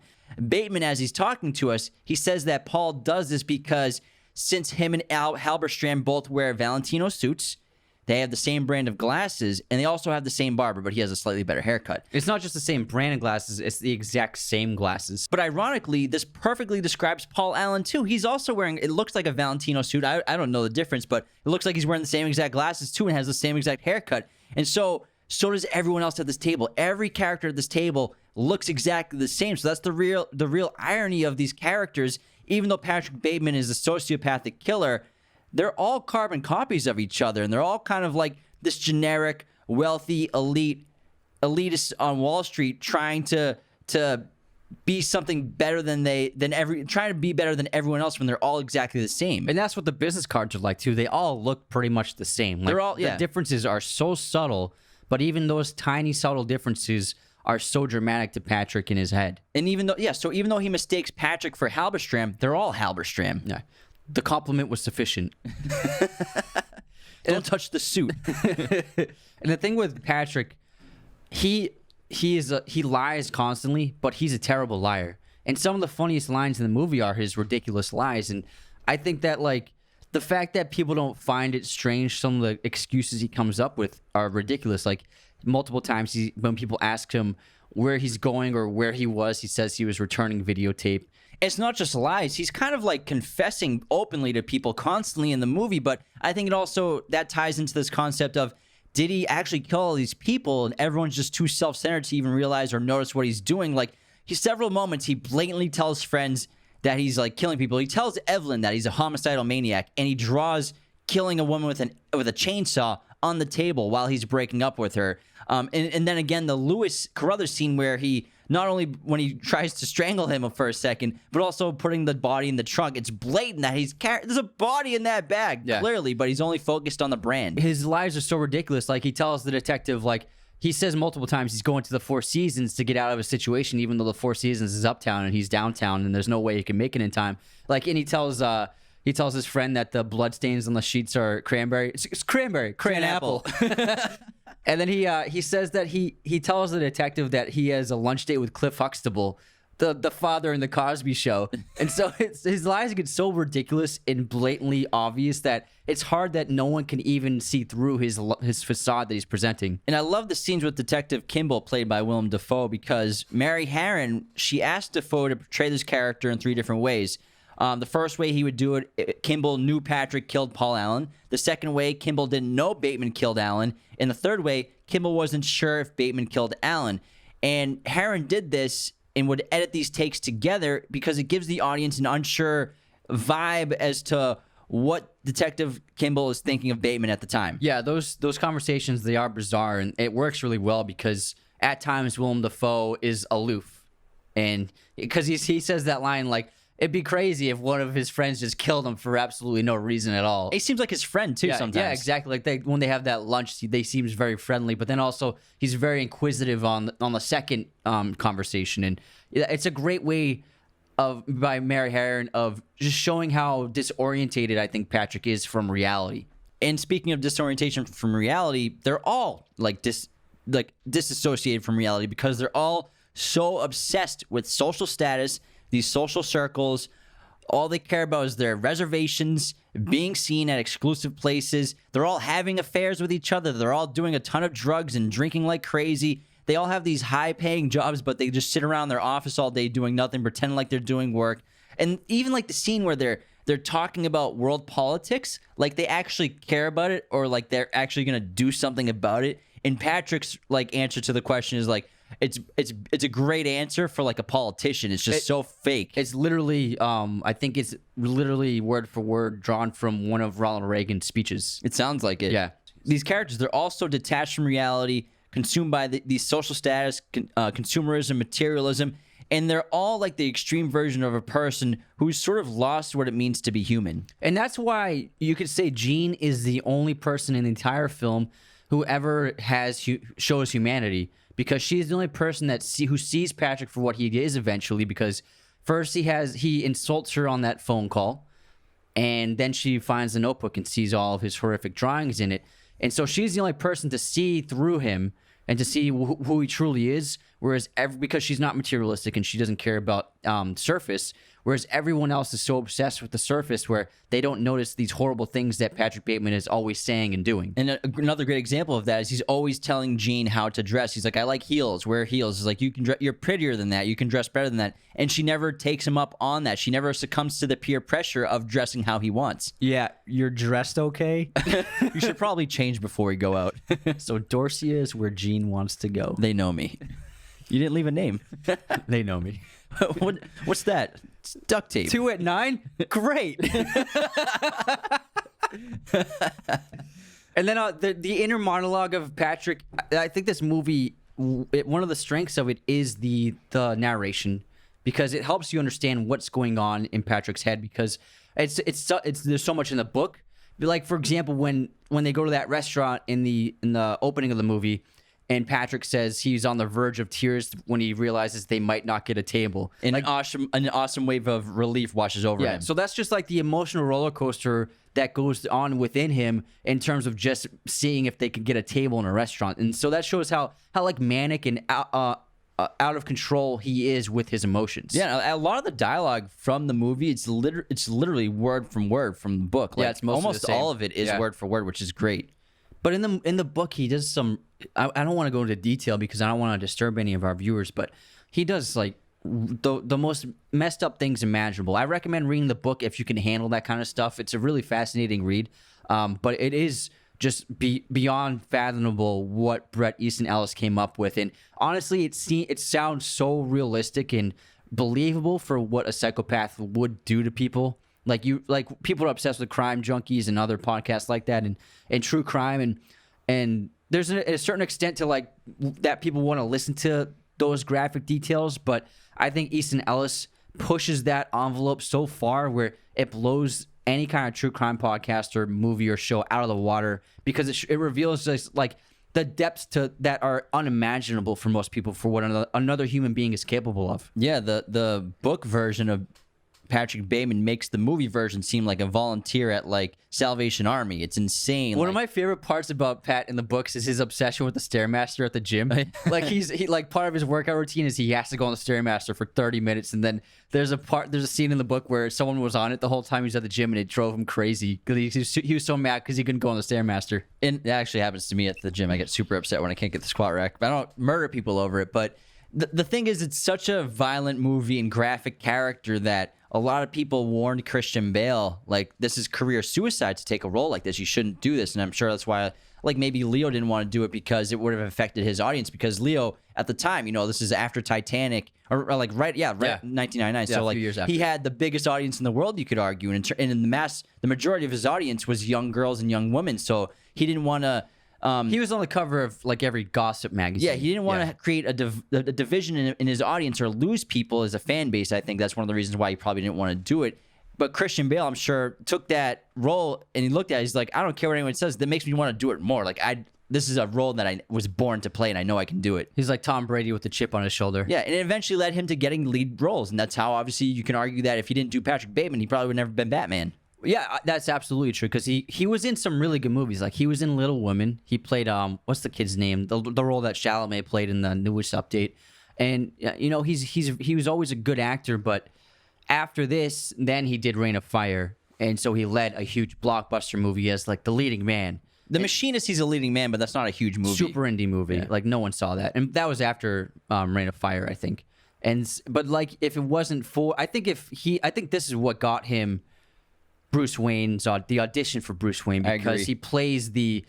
Bateman, as he's talking to us, he says that Paul does this because since him and Halberstram both wear Valentino suits, they have the same brand of glasses, and they also have the same barber, but he has a slightly better haircut. It's not just the same brand of glasses, it's the exact same glasses. But ironically, this perfectly describes Paul Allen, too. He's also wearing, it looks like a Valentino suit. I don't know the difference, but it looks like he's wearing the same exact glasses, too, and has the same exact haircut. And so does everyone else at this table. Every character at this table looks exactly the same. So that's the real irony of these characters. Even though Patrick Bateman is a sociopathic killer, they're all carbon copies of each other, and they're all kind of like this generic, wealthy, elitist on Wall Street trying to be something better trying to be better than everyone else when they're all exactly the same. And that's what the business cards are like too. They all look pretty much the same. Like, they're all the differences are so subtle, but even those tiny subtle differences are so dramatic to Patrick in his head. And even though he mistakes Patrick for Halberstram, they're all Halberstram. Yeah. The compliment was sufficient. Don't touch the suit. And the thing with Patrick, he lies constantly, but he's a terrible liar. And some of the funniest lines in the movie are his ridiculous lies. And I think that like the fact that people don't find it strange, some of the excuses he comes up with are ridiculous. Like multiple times when people ask him where he's going or where he was, he says he was returning videotape. It's not just lies. He's kind of like confessing openly to people constantly in the movie, but I think it also, that ties into this concept of, did he actually kill all these people and everyone's just too self-centered to even realize or notice what he's doing? Like, several moments he blatantly tells friends that he's like killing people. He tells Evelyn that he's a homicidal maniac, and he draws killing a woman with a chainsaw on the table while he's breaking up with her. And then again, the Lewis Carruthers scene where he, not only when he tries to strangle him for a second, but also putting the body in the trunk. It's blatant that there's a body in that bag, clearly, but he's only focused on the brand. His lies are so ridiculous. Like, he tells the detective, like, he says multiple times he's going to the Four Seasons to get out of a situation, even though the Four Seasons is uptown and he's downtown and there's no way he can make it in time. Like, and he tells his friend that the bloodstains on the sheets are cranberry. It's cranberry, crayon apple. And then he says that he tells the detective that he has a lunch date with Cliff Huxtable, the father in the Cosby Show. And so his lies get so ridiculous and blatantly obvious that it's hard that no one can even see through his facade that he's presenting. And I love the scenes with Detective Kimball, played by Willem Dafoe, because Mary Harron, she asked Dafoe to portray this character in 3 different ways. The first way he would do it, Kimball knew Patrick killed Paul Allen. The second way, Kimball didn't know Bateman killed Allen. And the third way, Kimball wasn't sure if Bateman killed Allen. And Harron did this and would edit these takes together because it gives the audience an unsure vibe as to what Detective Kimball is thinking of Bateman at the time. Yeah, those conversations, they are bizarre, and it works really well because at times Willem Dafoe is aloof. And because he says that line like, it'd be crazy if one of his friends just killed him for absolutely no reason at all. He seems like his friend, too, sometimes. Yeah, exactly. Like, when they have that lunch, they seems very friendly, but then also he's very inquisitive on the second conversation. And it's a great way by Mary Harron of just showing how disorientated I think Patrick is from reality. And speaking of disorientation from reality, they're all disassociated from reality because they're all so obsessed with social status, these social circles. All they care about is their reservations, being seen at exclusive places. They're all having affairs with each other. They're all doing a ton of drugs and drinking like crazy. They all have these high-paying jobs, but they just sit around their office all day doing nothing, pretending like they're doing work. And even like the scene where they're talking about world politics, like they actually care about it, or like they're actually gonna do something about it. And Patrick's like answer to the question is like, it's a great answer for like a politician. It's just so fake. It's literally, I think it's literally word for word drawn from one of Ronald Reagan's speeches. It sounds like it. Yeah. These characters, they're also detached from reality, consumed by these social status, consumerism, materialism, and they're all like the extreme version of a person who's sort of lost what it means to be human. And that's why you could say Jean is the only person in the entire film who ever shows humanity. Because she's the only person who sees Patrick for what he is eventually. Because first he insults her on that phone call, and then she finds the notebook and sees all of his horrific drawings in it. And so she's the only person to see through him and to see who he truly is. Whereas because she's not materialistic and she doesn't care about surface, whereas everyone else is so obsessed with the surface where they don't notice these horrible things that Patrick Bateman is always saying and doing. And another great example of that is he's always telling Jean how to dress. He's like, I like heels. Wear heels. He's like, you're prettier than that. You can dress better than that. And she never takes him up on that. She never succumbs to the peer pressure of dressing how he wants. Yeah, you're dressed okay? You should probably change before we go out. So Dorsia is where Jean wants to go. They know me. You didn't leave a name. They know me. What's that? It's duct tape. 2 at 9? Great. And then the inner monologue of Patrick, I think this movie, one of the strengths of it is the narration, because it helps you understand what's going on in Patrick's head, because there's so much in the book. Like, for example, when they go to that restaurant in the opening of the movie, and Patrick says he's on the verge of tears when he realizes they might not get a table. And an awesome wave of relief washes over him. So that's just like the emotional roller coaster that goes on within him in terms of just seeing if they could get a table in a restaurant. And so that shows how like manic and out of control he is with his emotions. Yeah, a lot of the dialogue from the movie, it's literally word from the book. Like, Yeah, it's mostly almost the same. all of it is word for word, which is great. But in the book, he does some. I don't want to go into detail because I don't want to disturb any of our viewers. But he does like the most messed up things imaginable. I recommend reading the book if you can handle that kind of stuff. It's a really fascinating read. But it is just beyond fathomable what Brett Easton Ellis came up with. And honestly, it sounds so realistic and believable for what a psychopath would do to people. Like people are obsessed with crime junkies and other podcasts like that, and true crime, and there's a certain extent to like that people want to listen to those graphic details. But I think Easton Ellis pushes that envelope so far where it blows any kind of true crime podcast or movie or show out of the water, because it reveals just like the depths that are unimaginable for most people for what another human being is capable of. Yeah, the book version of Patrick Bateman makes the movie version seem like a volunteer at like Salvation Army. It's insane. One of my favorite parts about Pat in the books is his obsession with the Stairmaster at the gym. Like he like part of his workout routine is he has to go on the Stairmaster for 30 minutes, and then there's a scene in the book where someone was on it the whole time he was at the gym, and it drove him crazy because he was so mad because he couldn't go on the Stairmaster. And it actually happens to me at the gym. I get super upset when I can't get the squat rack. But I don't murder people over it. But the thing is, it's such a violent movie and graphic character that a lot of people warned Christian Bale, like, this is career suicide to take a role like this. You shouldn't do this. And I'm sure that's why, like, maybe Leo didn't want to do it because it would have affected his audience. Because Leo, at the time, this is after Titanic, or like, right, 1999. Yeah, so, a like, few years after. he had the biggest audience in the world, you could argue. And in the majority of his audience was young girls and young women. So he didn't want to... he was on the cover of like every gossip magazine. Yeah, he didn't want to create a division in his audience or lose people as a fan base. I think that's one of the reasons why he probably didn't want to do it. But Christian Bale, I'm sure, took that role and he looked at it. He's like, I don't care what anyone says. That makes me want to do it more. Like, this is a role that I was born to play, and I know I can do it. He's like Tom Brady with the chip on his shoulder. Yeah, and it eventually led him to getting lead roles, and that's how, obviously, you can argue that if he didn't do Patrick Bateman, he probably would never been Batman. Yeah, that's absolutely true, because he was in some really good movies. Like, he was in Little Women. He played what's the kid's name? The role that Chalamet played in the newest update. And he was always a good actor, but after this, then he did Reign of Fire, and so he led a huge blockbuster movie as like the leading man. The Machinist, he's a leading man, but that's not a huge movie. Super indie movie. Yeah. Like, no one saw that, and that was after Reign of Fire, I think. But like, if it wasn't for, I think this is what got him Bruce Wayne's the audition for Bruce Wayne, because he plays the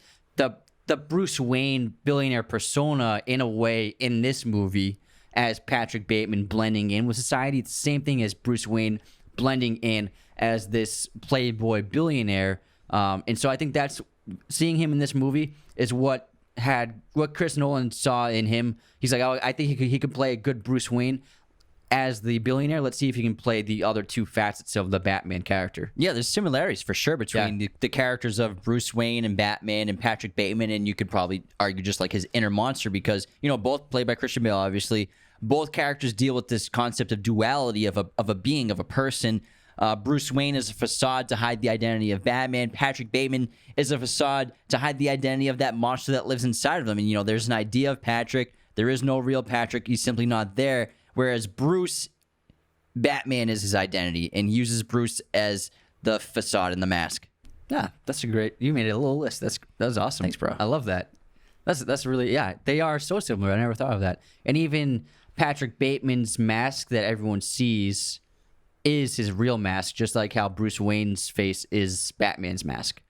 Bruce Wayne billionaire persona in a way in this movie as Patrick Bateman blending in with society. It's the same thing as Bruce Wayne blending in as this playboy billionaire. And so I think that's seeing him in this movie is what Chris Nolan saw in him. He's like, oh, I think he could play a good Bruce Wayne as the billionaire. Let's see if he can play the other two facets of the Batman character. Yeah, there's similarities for sure between the characters of Bruce Wayne and Batman and Patrick Bateman, and you could probably argue just like his inner monster, because both played by Christian Bale, obviously. Both characters deal with this concept of duality of a being, of a person. Bruce Wayne is a facade to hide the identity of Batman. Patrick Bateman is a facade to hide the identity of that monster that lives inside of him. And there's an idea of Patrick. There is no real Patrick. He's simply not there. Whereas Batman is his identity, and uses Bruce as the facade and the mask. Yeah, you made it a little list. That was awesome. Thanks, bro. I love that. That's really, they are so similar. I never thought of that. And even Patrick Bateman's mask that everyone sees is his real mask, just like how Bruce Wayne's face is Batman's mask.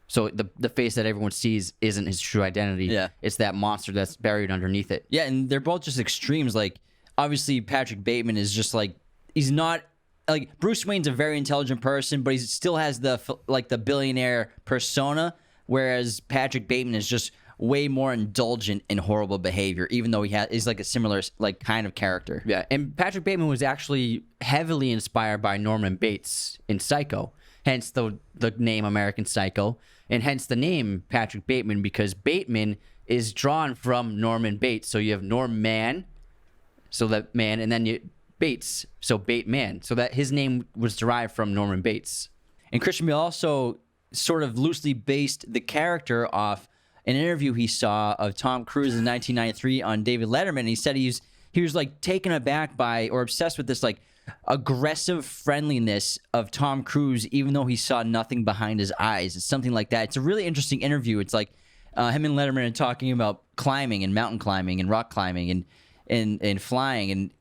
So the face that everyone sees isn't his true identity. Yeah. It's that monster that's buried underneath it. Yeah, and they're both just extremes. Like, obviously, Patrick Bateman is just like, he's not, like, Bruce Wayne's a very intelligent person, but he still has the billionaire persona, whereas Patrick Bateman is just way more indulgent in horrible behavior, even though is like a similar like kind of character. Yeah, and Patrick Bateman was actually heavily inspired by Norman Bates in Psycho, hence the name American Psycho, and hence the name Patrick Bateman, because Bateman is drawn from Norman Bates. So you have Norman, so that man, and then Bates, so Bateman, so that his name was derived from Norman Bates. And Christian Bale also sort of loosely based the character off an interview he saw of Tom Cruise in 1993 on David Letterman. And he said he was like taken aback by or obsessed with this like aggressive friendliness of Tom Cruise, even though he saw nothing behind his eyes. It's something like that. It's a really interesting interview. It's like him and Letterman are talking about climbing and mountain climbing and rock climbing and flying, and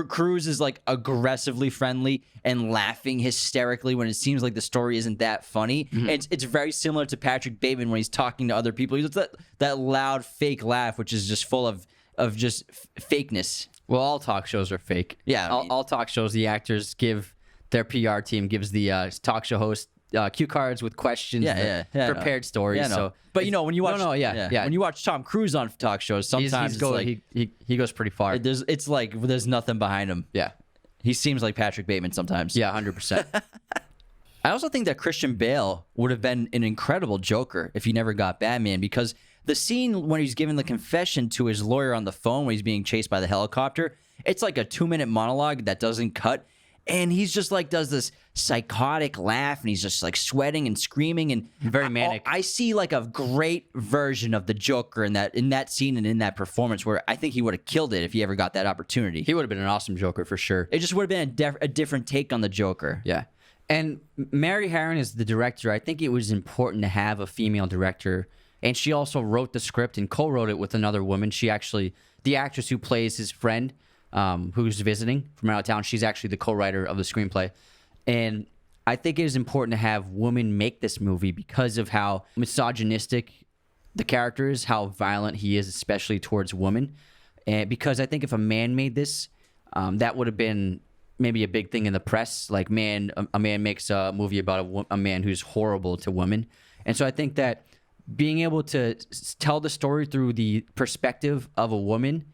Cruise is like aggressively friendly and laughing hysterically when it seems like the story isn't that funny. It's very similar to Patrick Bateman when he's talking to other people. He's that loud fake laugh, which is just full of just fakeness. Well, all talk shows are fake. Yeah, all talk shows, the actors give their PR team gives the talk show host cue cards with questions, prepared stories. So, but when you watch, yeah, when you watch Tom Cruise on talk shows, sometimes he goes pretty far. It's like there's nothing behind him. Yeah, he seems like Patrick Bateman sometimes. Yeah, 100%. I also think that Christian Bale would have been an incredible Joker if he never got Batman, because the scene when he's giving the confession to his lawyer on the phone when he's being chased by the helicopter, it's like a 2-minute monologue that doesn't cut. And he's just like does this psychotic laugh, and he's just like sweating and screaming and very manic. I see like a great version of the Joker in that scene and in that performance, where I think he would have killed it if he ever got that opportunity. He would have been an awesome Joker for sure. It just would have been a different take on the Joker. Yeah. And Mary Harron is the director. I think it was important to have a female director, and she also wrote the script and co-wrote it with another woman. She actually, the actress who plays his friend, who's visiting from out of town, she's actually the co-writer of the screenplay. And I think it is important to have women make this movie because of how misogynistic the character is, how violent he is, especially towards women. And because I think if a man made this, that would have been maybe a big thing in the press. Like, a man makes a movie about a man who's horrible to women. And so I think that being able to tell the story through the perspective of a woman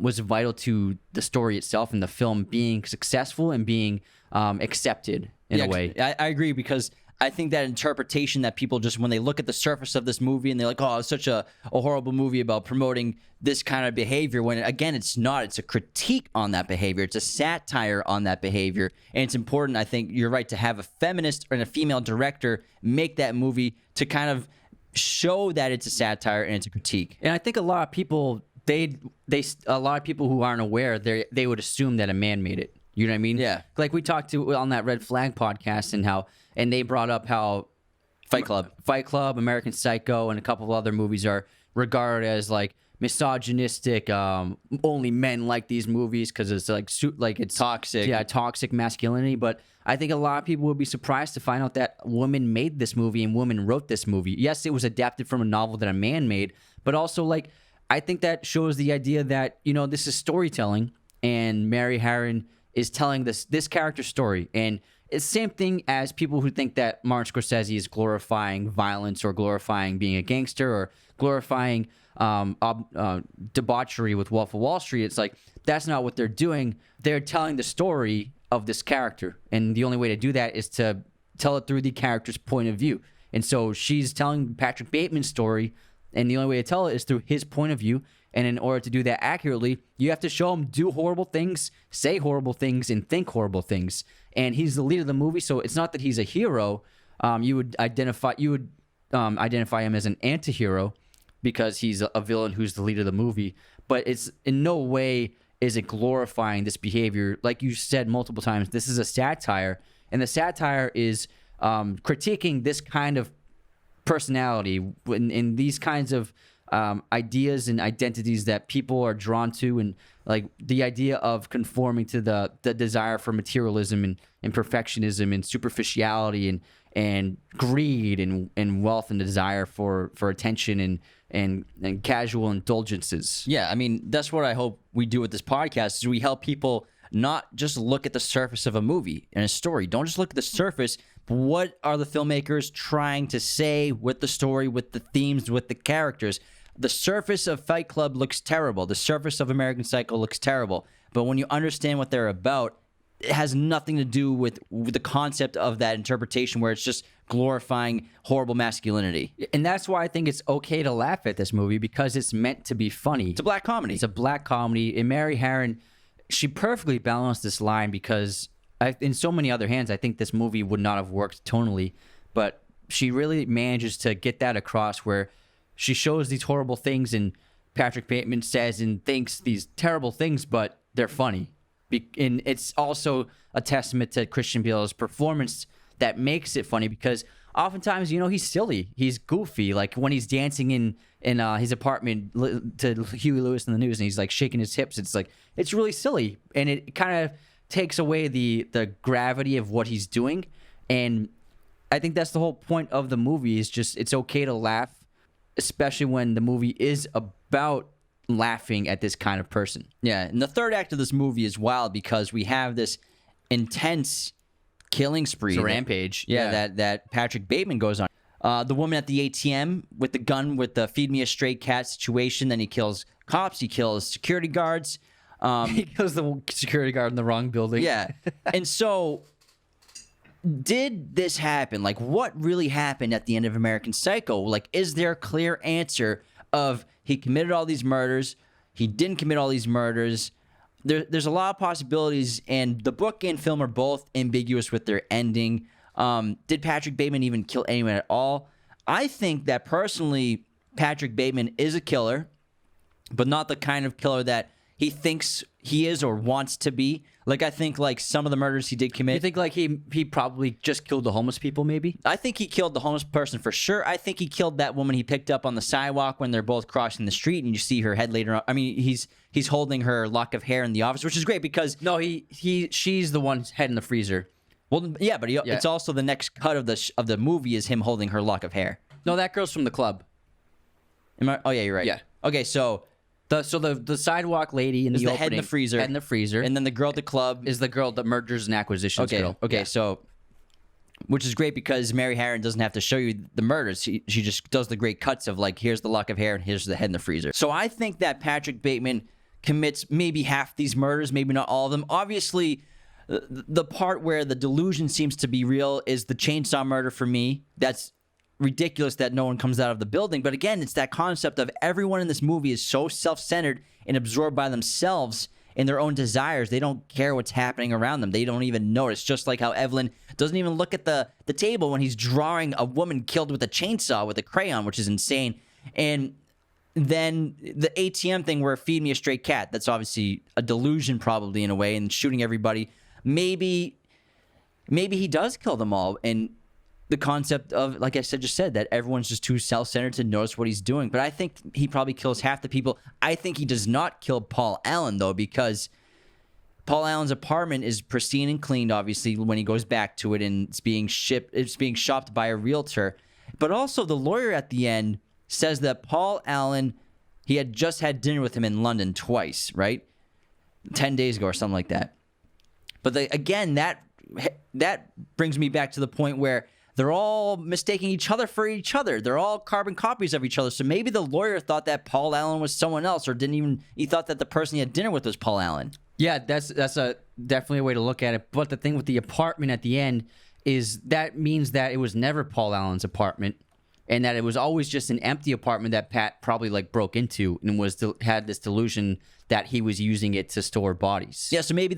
was vital to the story itself and the film being successful and being accepted in a way. I agree, because I think that interpretation that people just, when they look at the surface of this movie and they're like, oh, it's such a horrible movie about promoting this kind of behavior, when again, it's not. It's a critique on that behavior. It's a satire on that behavior. And it's important, I think you're right, to have a feminist and a female director make that movie to kind of show that it's a satire and it's a critique. And I think a lot of people, a lot of people who aren't aware, they would assume that a man made it. You know what I mean? Yeah. Like we talked to on that Red Flag podcast, and they brought up how Fight Club, American Psycho, and a couple of other movies are regarded as like misogynistic. Only men like these movies because it's like it's toxic. Yeah, toxic masculinity. But I think a lot of people would be surprised to find out that women made this movie and women wrote this movie. Yes, it was adapted from a novel that a man made, but also like I think that shows the idea that this is storytelling, and Mary Harron is telling this character's story. And it's the same thing as people who think that Martin Scorsese is glorifying violence or glorifying being a gangster or glorifying debauchery with Wolf of Wall Street. It's like, that's not what they're doing. They're telling the story of this character. And the only way to do that is to tell it through the character's point of view. And so she's telling Patrick Bateman's story, and the only way to tell it is through his point of view. And in order to do that accurately, you have to show him do horrible things, say horrible things, and think horrible things. And he's the lead of the movie, so it's not that he's a hero. You would identify him as an anti-hero because he's a villain who's the lead of the movie. But it's in no way is it glorifying this behavior. Like you said multiple times, this is a satire, and the satire is critiquing this kind of personality in these kinds of ideas and identities that people are drawn to, and like the idea of conforming to the desire for materialism and perfectionism and superficiality and greed and wealth and desire for attention and casual indulgences. Yeah, I mean, that's what I hope we do with this podcast, is we help people not just look at the surface of a movie and a story. Don't just look at the surface, but what are the filmmakers trying to say with the story, with the themes, with the characters? The surface of Fight Club looks terrible. The surface of American Psycho looks terrible. But when you understand what they're about, it has nothing to do with the concept of that interpretation where it's just glorifying horrible masculinity. And that's why I think it's okay to laugh at this movie, because it's meant to be funny. It's a black comedy. It's a black comedy. And Mary Harron, she perfectly balanced this line, because in so many other hands, I think this movie would not have worked tonally. But she really manages to get that across, where she shows these horrible things and Patrick Bateman says and thinks these terrible things, but they're funny. And it's also a testament to Christian Bale's performance that makes it funny, because oftentimes, he's silly. He's goofy. Like when he's dancing in his apartment to Huey Lewis in the News and he's like shaking his hips. It's really silly. And it kind of takes away the gravity of what he's doing. And I think that's the whole point of the movie, is just it's okay to laugh, especially when the movie is about laughing at this kind of person. Yeah, and the third act of this movie is wild because we have this intense killing spree. It's a rampage. That Patrick Bateman goes on. The woman at the ATM with the gun with the feed me a stray cat situation. Then he kills cops. He kills security guards. He kills the security guard in the wrong building. Yeah. And so did this happen? Like, what really happened at the end of American Psycho? Like, is there a clear answer of he committed all these murders, he didn't commit all these murders? There's a lot of possibilities, and the book and film are both ambiguous with their ending. Did Patrick Bateman even kill anyone at all? I think that personally, Patrick Bateman is a killer, but not the kind of killer that he thinks he is or wants to be. Like, I think like some of the murders he did commit. You think like he probably just killed the homeless people, maybe? I think he killed the homeless person for sure. I think he killed that woman he picked up on the sidewalk when they're both crossing the street, and you see her head later on. I mean, he's holding her lock of hair in the office, which is great because no, she's the one head in the freezer. Well, yeah, but it's also the next cut of the movie is him holding her lock of hair. No, that girl's from the club. Oh yeah, you're right. Yeah. Okay, so the sidewalk lady in the head in the freezer. Head in the freezer. And then the girl at the club is the girl that mergers and acquisitions girl. Okay, Yeah. So which is great because Mary Harron doesn't have to show you the murders. She just does the great cuts of like, here's the lock of hair and here's the head in the freezer. So I think that Patrick Bateman commits maybe half these murders, maybe not all of them. Obviously, the part where the delusion seems to be real is the chainsaw murder for me. That's ridiculous that no one comes out of the building. But again, it's that concept of everyone in this movie is so self-centered and absorbed by themselves and their own desires. They don't care what's happening around them. They don't even notice. Just like how Evelyn doesn't even look at the table when he's drawing a woman killed with a chainsaw with a crayon, which is insane. And then the ATM thing where feed me a stray cat, that's obviously a delusion probably in a way, and shooting everybody. Maybe he does kill them all. And the concept of, like I just said, that everyone's just too self-centered to notice what he's doing. But I think he probably kills half the people. I think he does not kill Paul Allen, though, because Paul Allen's apartment is pristine and cleaned, obviously, when he goes back to it, and it's being shopped by a realtor. But also the lawyer at the end says that Paul Allen, he had just had dinner with him in London twice, right? 10 days ago or something like that. But again, that brings me back to the point where they're all mistaking each other for each other. They're all carbon copies of each other. So maybe the lawyer thought that Paul Allen was someone else, or he thought that the person he had dinner with was Paul Allen. Yeah, that's definitely a way to look at it. But the thing with the apartment at the end is that means that it was never Paul Allen's apartment, and that it was always just an empty apartment that Pat probably like broke into and had this delusion that he was using it to store bodies. Yeah, so maybe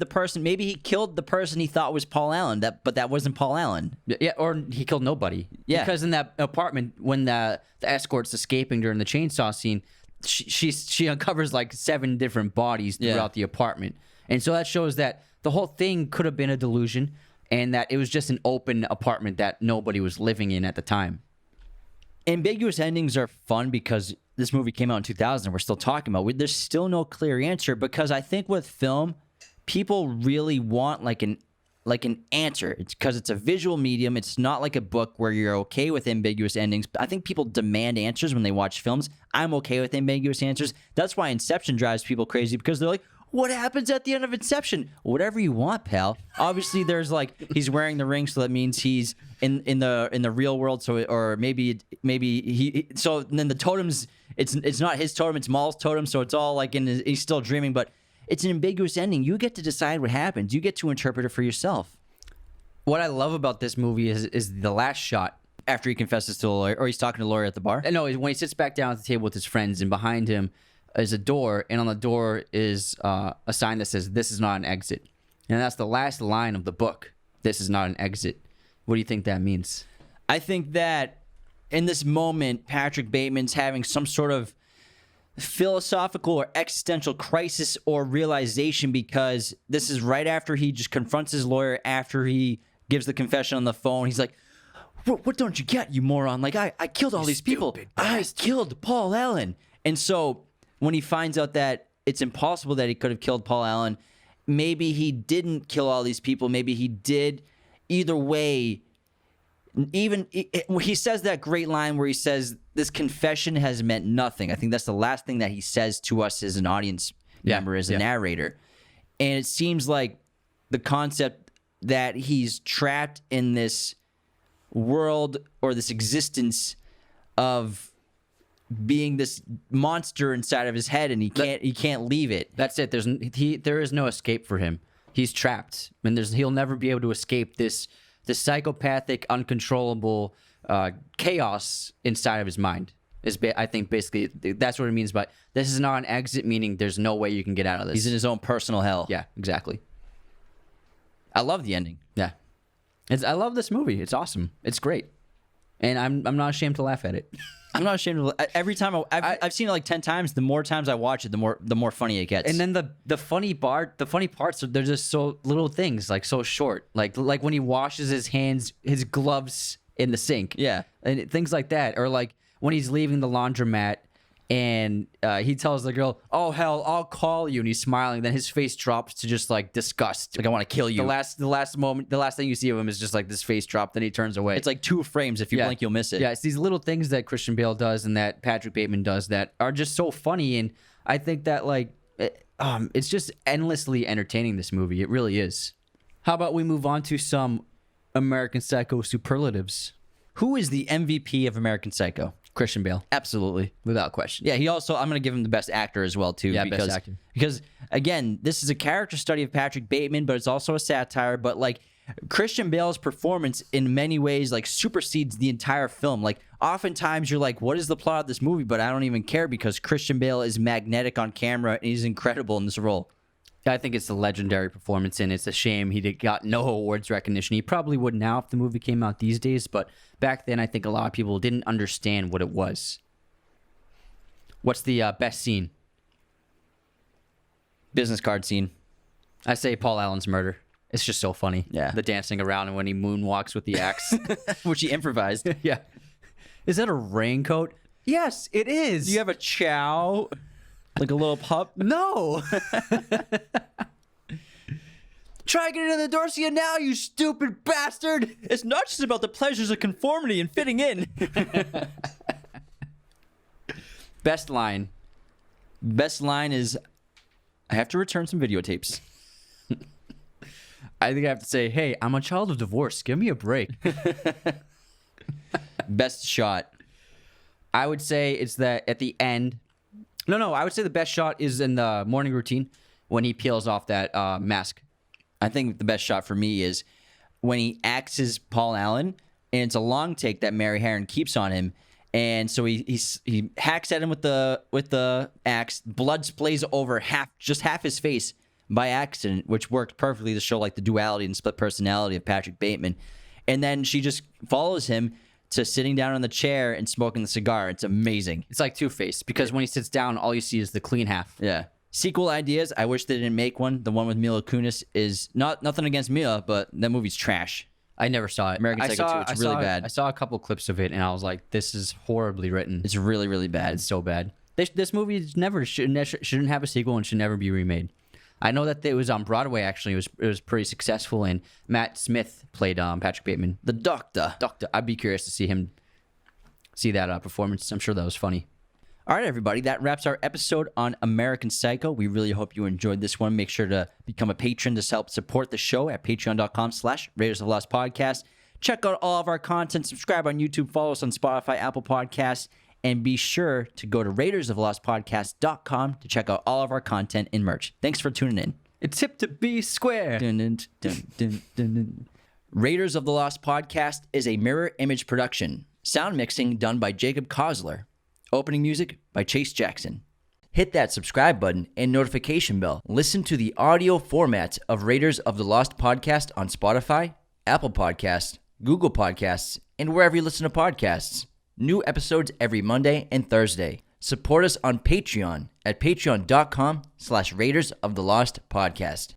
he killed the person he thought was Paul Allen, but that wasn't Paul Allen. Yeah, or he killed nobody. Yeah. Because in that apartment, when the escort's escaping during the chainsaw scene, she uncovers like 7 different bodies throughout the apartment. And so that shows that the whole thing could have been a delusion, and that it was just an open apartment that nobody was living in at the time. Ambiguous endings are fun because this movie came out in 2000. We're still talking about it. There's still no clear answer, because I think with film, people really want like an answer. It's because it's a visual medium. It's not like a book where you're okay with ambiguous endings. I think people demand answers when they watch films. I'm okay with ambiguous answers. That's why Inception drives people crazy, because they're like, what happens at the end of Inception? Whatever you want, pal. Obviously, there's like, he's wearing the ring, so that means he's in the real world. So, or maybe he. So then the totems, it's not his totem, it's Maul's totem. So it's all like he's still dreaming, but it's an ambiguous ending. You get to decide what happens. You get to interpret it for yourself. What I love about this movie is the last shot After he confesses to the lawyer, or he's talking to the lawyer at the bar. No, when he sits back down at the table with his friends, and behind him is a door, and on the door is a sign that says, "This is not an exit." And that's the last line of the book. This is not an exit. What do you think that means? I think that in this moment, Patrick Bateman's having some sort of philosophical or existential crisis or realization, because this is right after he just confronts his lawyer after he gives the confession on the phone. He's like, what don't you get, you moron? Like, I killed all these people. I killed Paul Allen. And so when he finds out that it's impossible that he could have killed Paul Allen, maybe he didn't kill all these people. Maybe he did. Either way, he says that great line where he says, this confession has meant nothing. I think that's the last thing that he says to us as an audience member, as a narrator. And it seems like the concept that he's trapped in this world or this existence of being this monster inside of his head, and he can't leave it. That's it. There is no escape for him. He's trapped, and he'll never be able to escape this psychopathic, uncontrollable chaos inside of his mind. I think basically that's what it means. But this is not an exit, meaning there's no way you can get out of this. He's in his own personal hell. Yeah, exactly. I love the ending. Yeah, I love this movie. It's awesome. It's great, and I'm not ashamed to laugh at it. I'm not ashamed of it. Every time I've seen it like 10 times. The more times I watch it, the more funny it gets. And then the funny parts are, they're just so little things, like so short. Like when he washes his hands, his gloves in the sink. Yeah. And things like that. Or like when he's leaving the laundromat and he tells the girl, "Oh hell, I'll call you," and he's smiling. Then his face drops to just like disgust. Like, I want to kill you. The last thing you see of him is just like this face drop. Then he turns away. It's like 2 frames. If you blink, you'll miss it. Yeah, it's these little things that Christian Bale does and that Patrick Bateman does that are just so funny. And I think that it's just endlessly entertaining, this movie. It really is. How about we move on to some American Psycho superlatives? Who is the MVP of American Psycho? Christian Bale. Absolutely. Without question. Yeah, I'm going to give him the best actor as well, too. Yeah, best actor. Because, again, this is a character study of Patrick Bateman, but it's also a satire. But, like, Christian Bale's performance in many ways, like, supersedes the entire film. Like, oftentimes you're like, what is the plot of this movie? But I don't even care, because Christian Bale is magnetic on camera, and he's incredible in this role. I think it's a legendary performance, and it's a shame he got no awards recognition. He probably would now if the movie came out these days, but back then I think a lot of people didn't understand what it was. What's the best scene? Business card scene. I say Paul Allen's murder. It's just so funny. Yeah. The dancing around and when he moonwalks with the axe. Which he improvised. Yeah. Is that a raincoat? Yes, it is. Do you have a chow? Like a little pup? No. Try getting in the door see you now, you stupid bastard. It's not just about the pleasures of conformity and fitting in. Best line. Best line is, I have to return some videotapes. I think I have to say, hey, I'm a child of divorce. Give me a break. Best shot. I would say it's that at the end. No, I would say the best shot is in the morning routine when he peels off that mask. I think the best shot for me is when he axes Paul Allen, and it's a long take that Mary Harron keeps on him, and so he hacks at him with the axe. Blood splays over half his face by accident, which worked perfectly to show like the duality and split personality of Patrick Bateman. And then she just follows him to sitting down on the chair and smoking the cigar. It's amazing. It's like Two-Face, because when he sits down, all you see is the clean half. Yeah. Sequel ideas. I wish they didn't make one. The one with Mila Kunis is nothing against Mila, but that movie's trash. I never saw it. American Psycho 2. It's really bad. I saw a couple clips of it, and I was like, this is horribly written. It's really, really bad. It's so bad. This movie shouldn't have a sequel and should never be remade. I know that it was on Broadway, actually. It was pretty successful, and Matt Smith played Patrick Bateman. The Doctor. I'd be curious to see that performance. I'm sure that was funny. All right, everybody. That wraps our episode on American Psycho. We really hope you enjoyed this one. Make sure to become a patron to help support the show at patreon.com/Raiders of the Lost Podcast. Check out all of our content. Subscribe on YouTube. Follow us on Spotify, Apple Podcasts. And be sure to go to RaidersOfTheLostPodcast.com to check out all of our content and merch. Thanks for tuning in. It's hip to be square. Raiders of the Lost Podcast is a mirror image production. Sound mixing done by Jacob Kossler. Opening music by Chase Jackson. Hit that subscribe button and notification bell. Listen to the audio format of Raiders of the Lost Podcast on Spotify, Apple Podcasts, Google Podcasts, and wherever you listen to podcasts. New episodes every Monday and Thursday. support us on Patreon at patreon.com/Raiders of the Lost Podcast.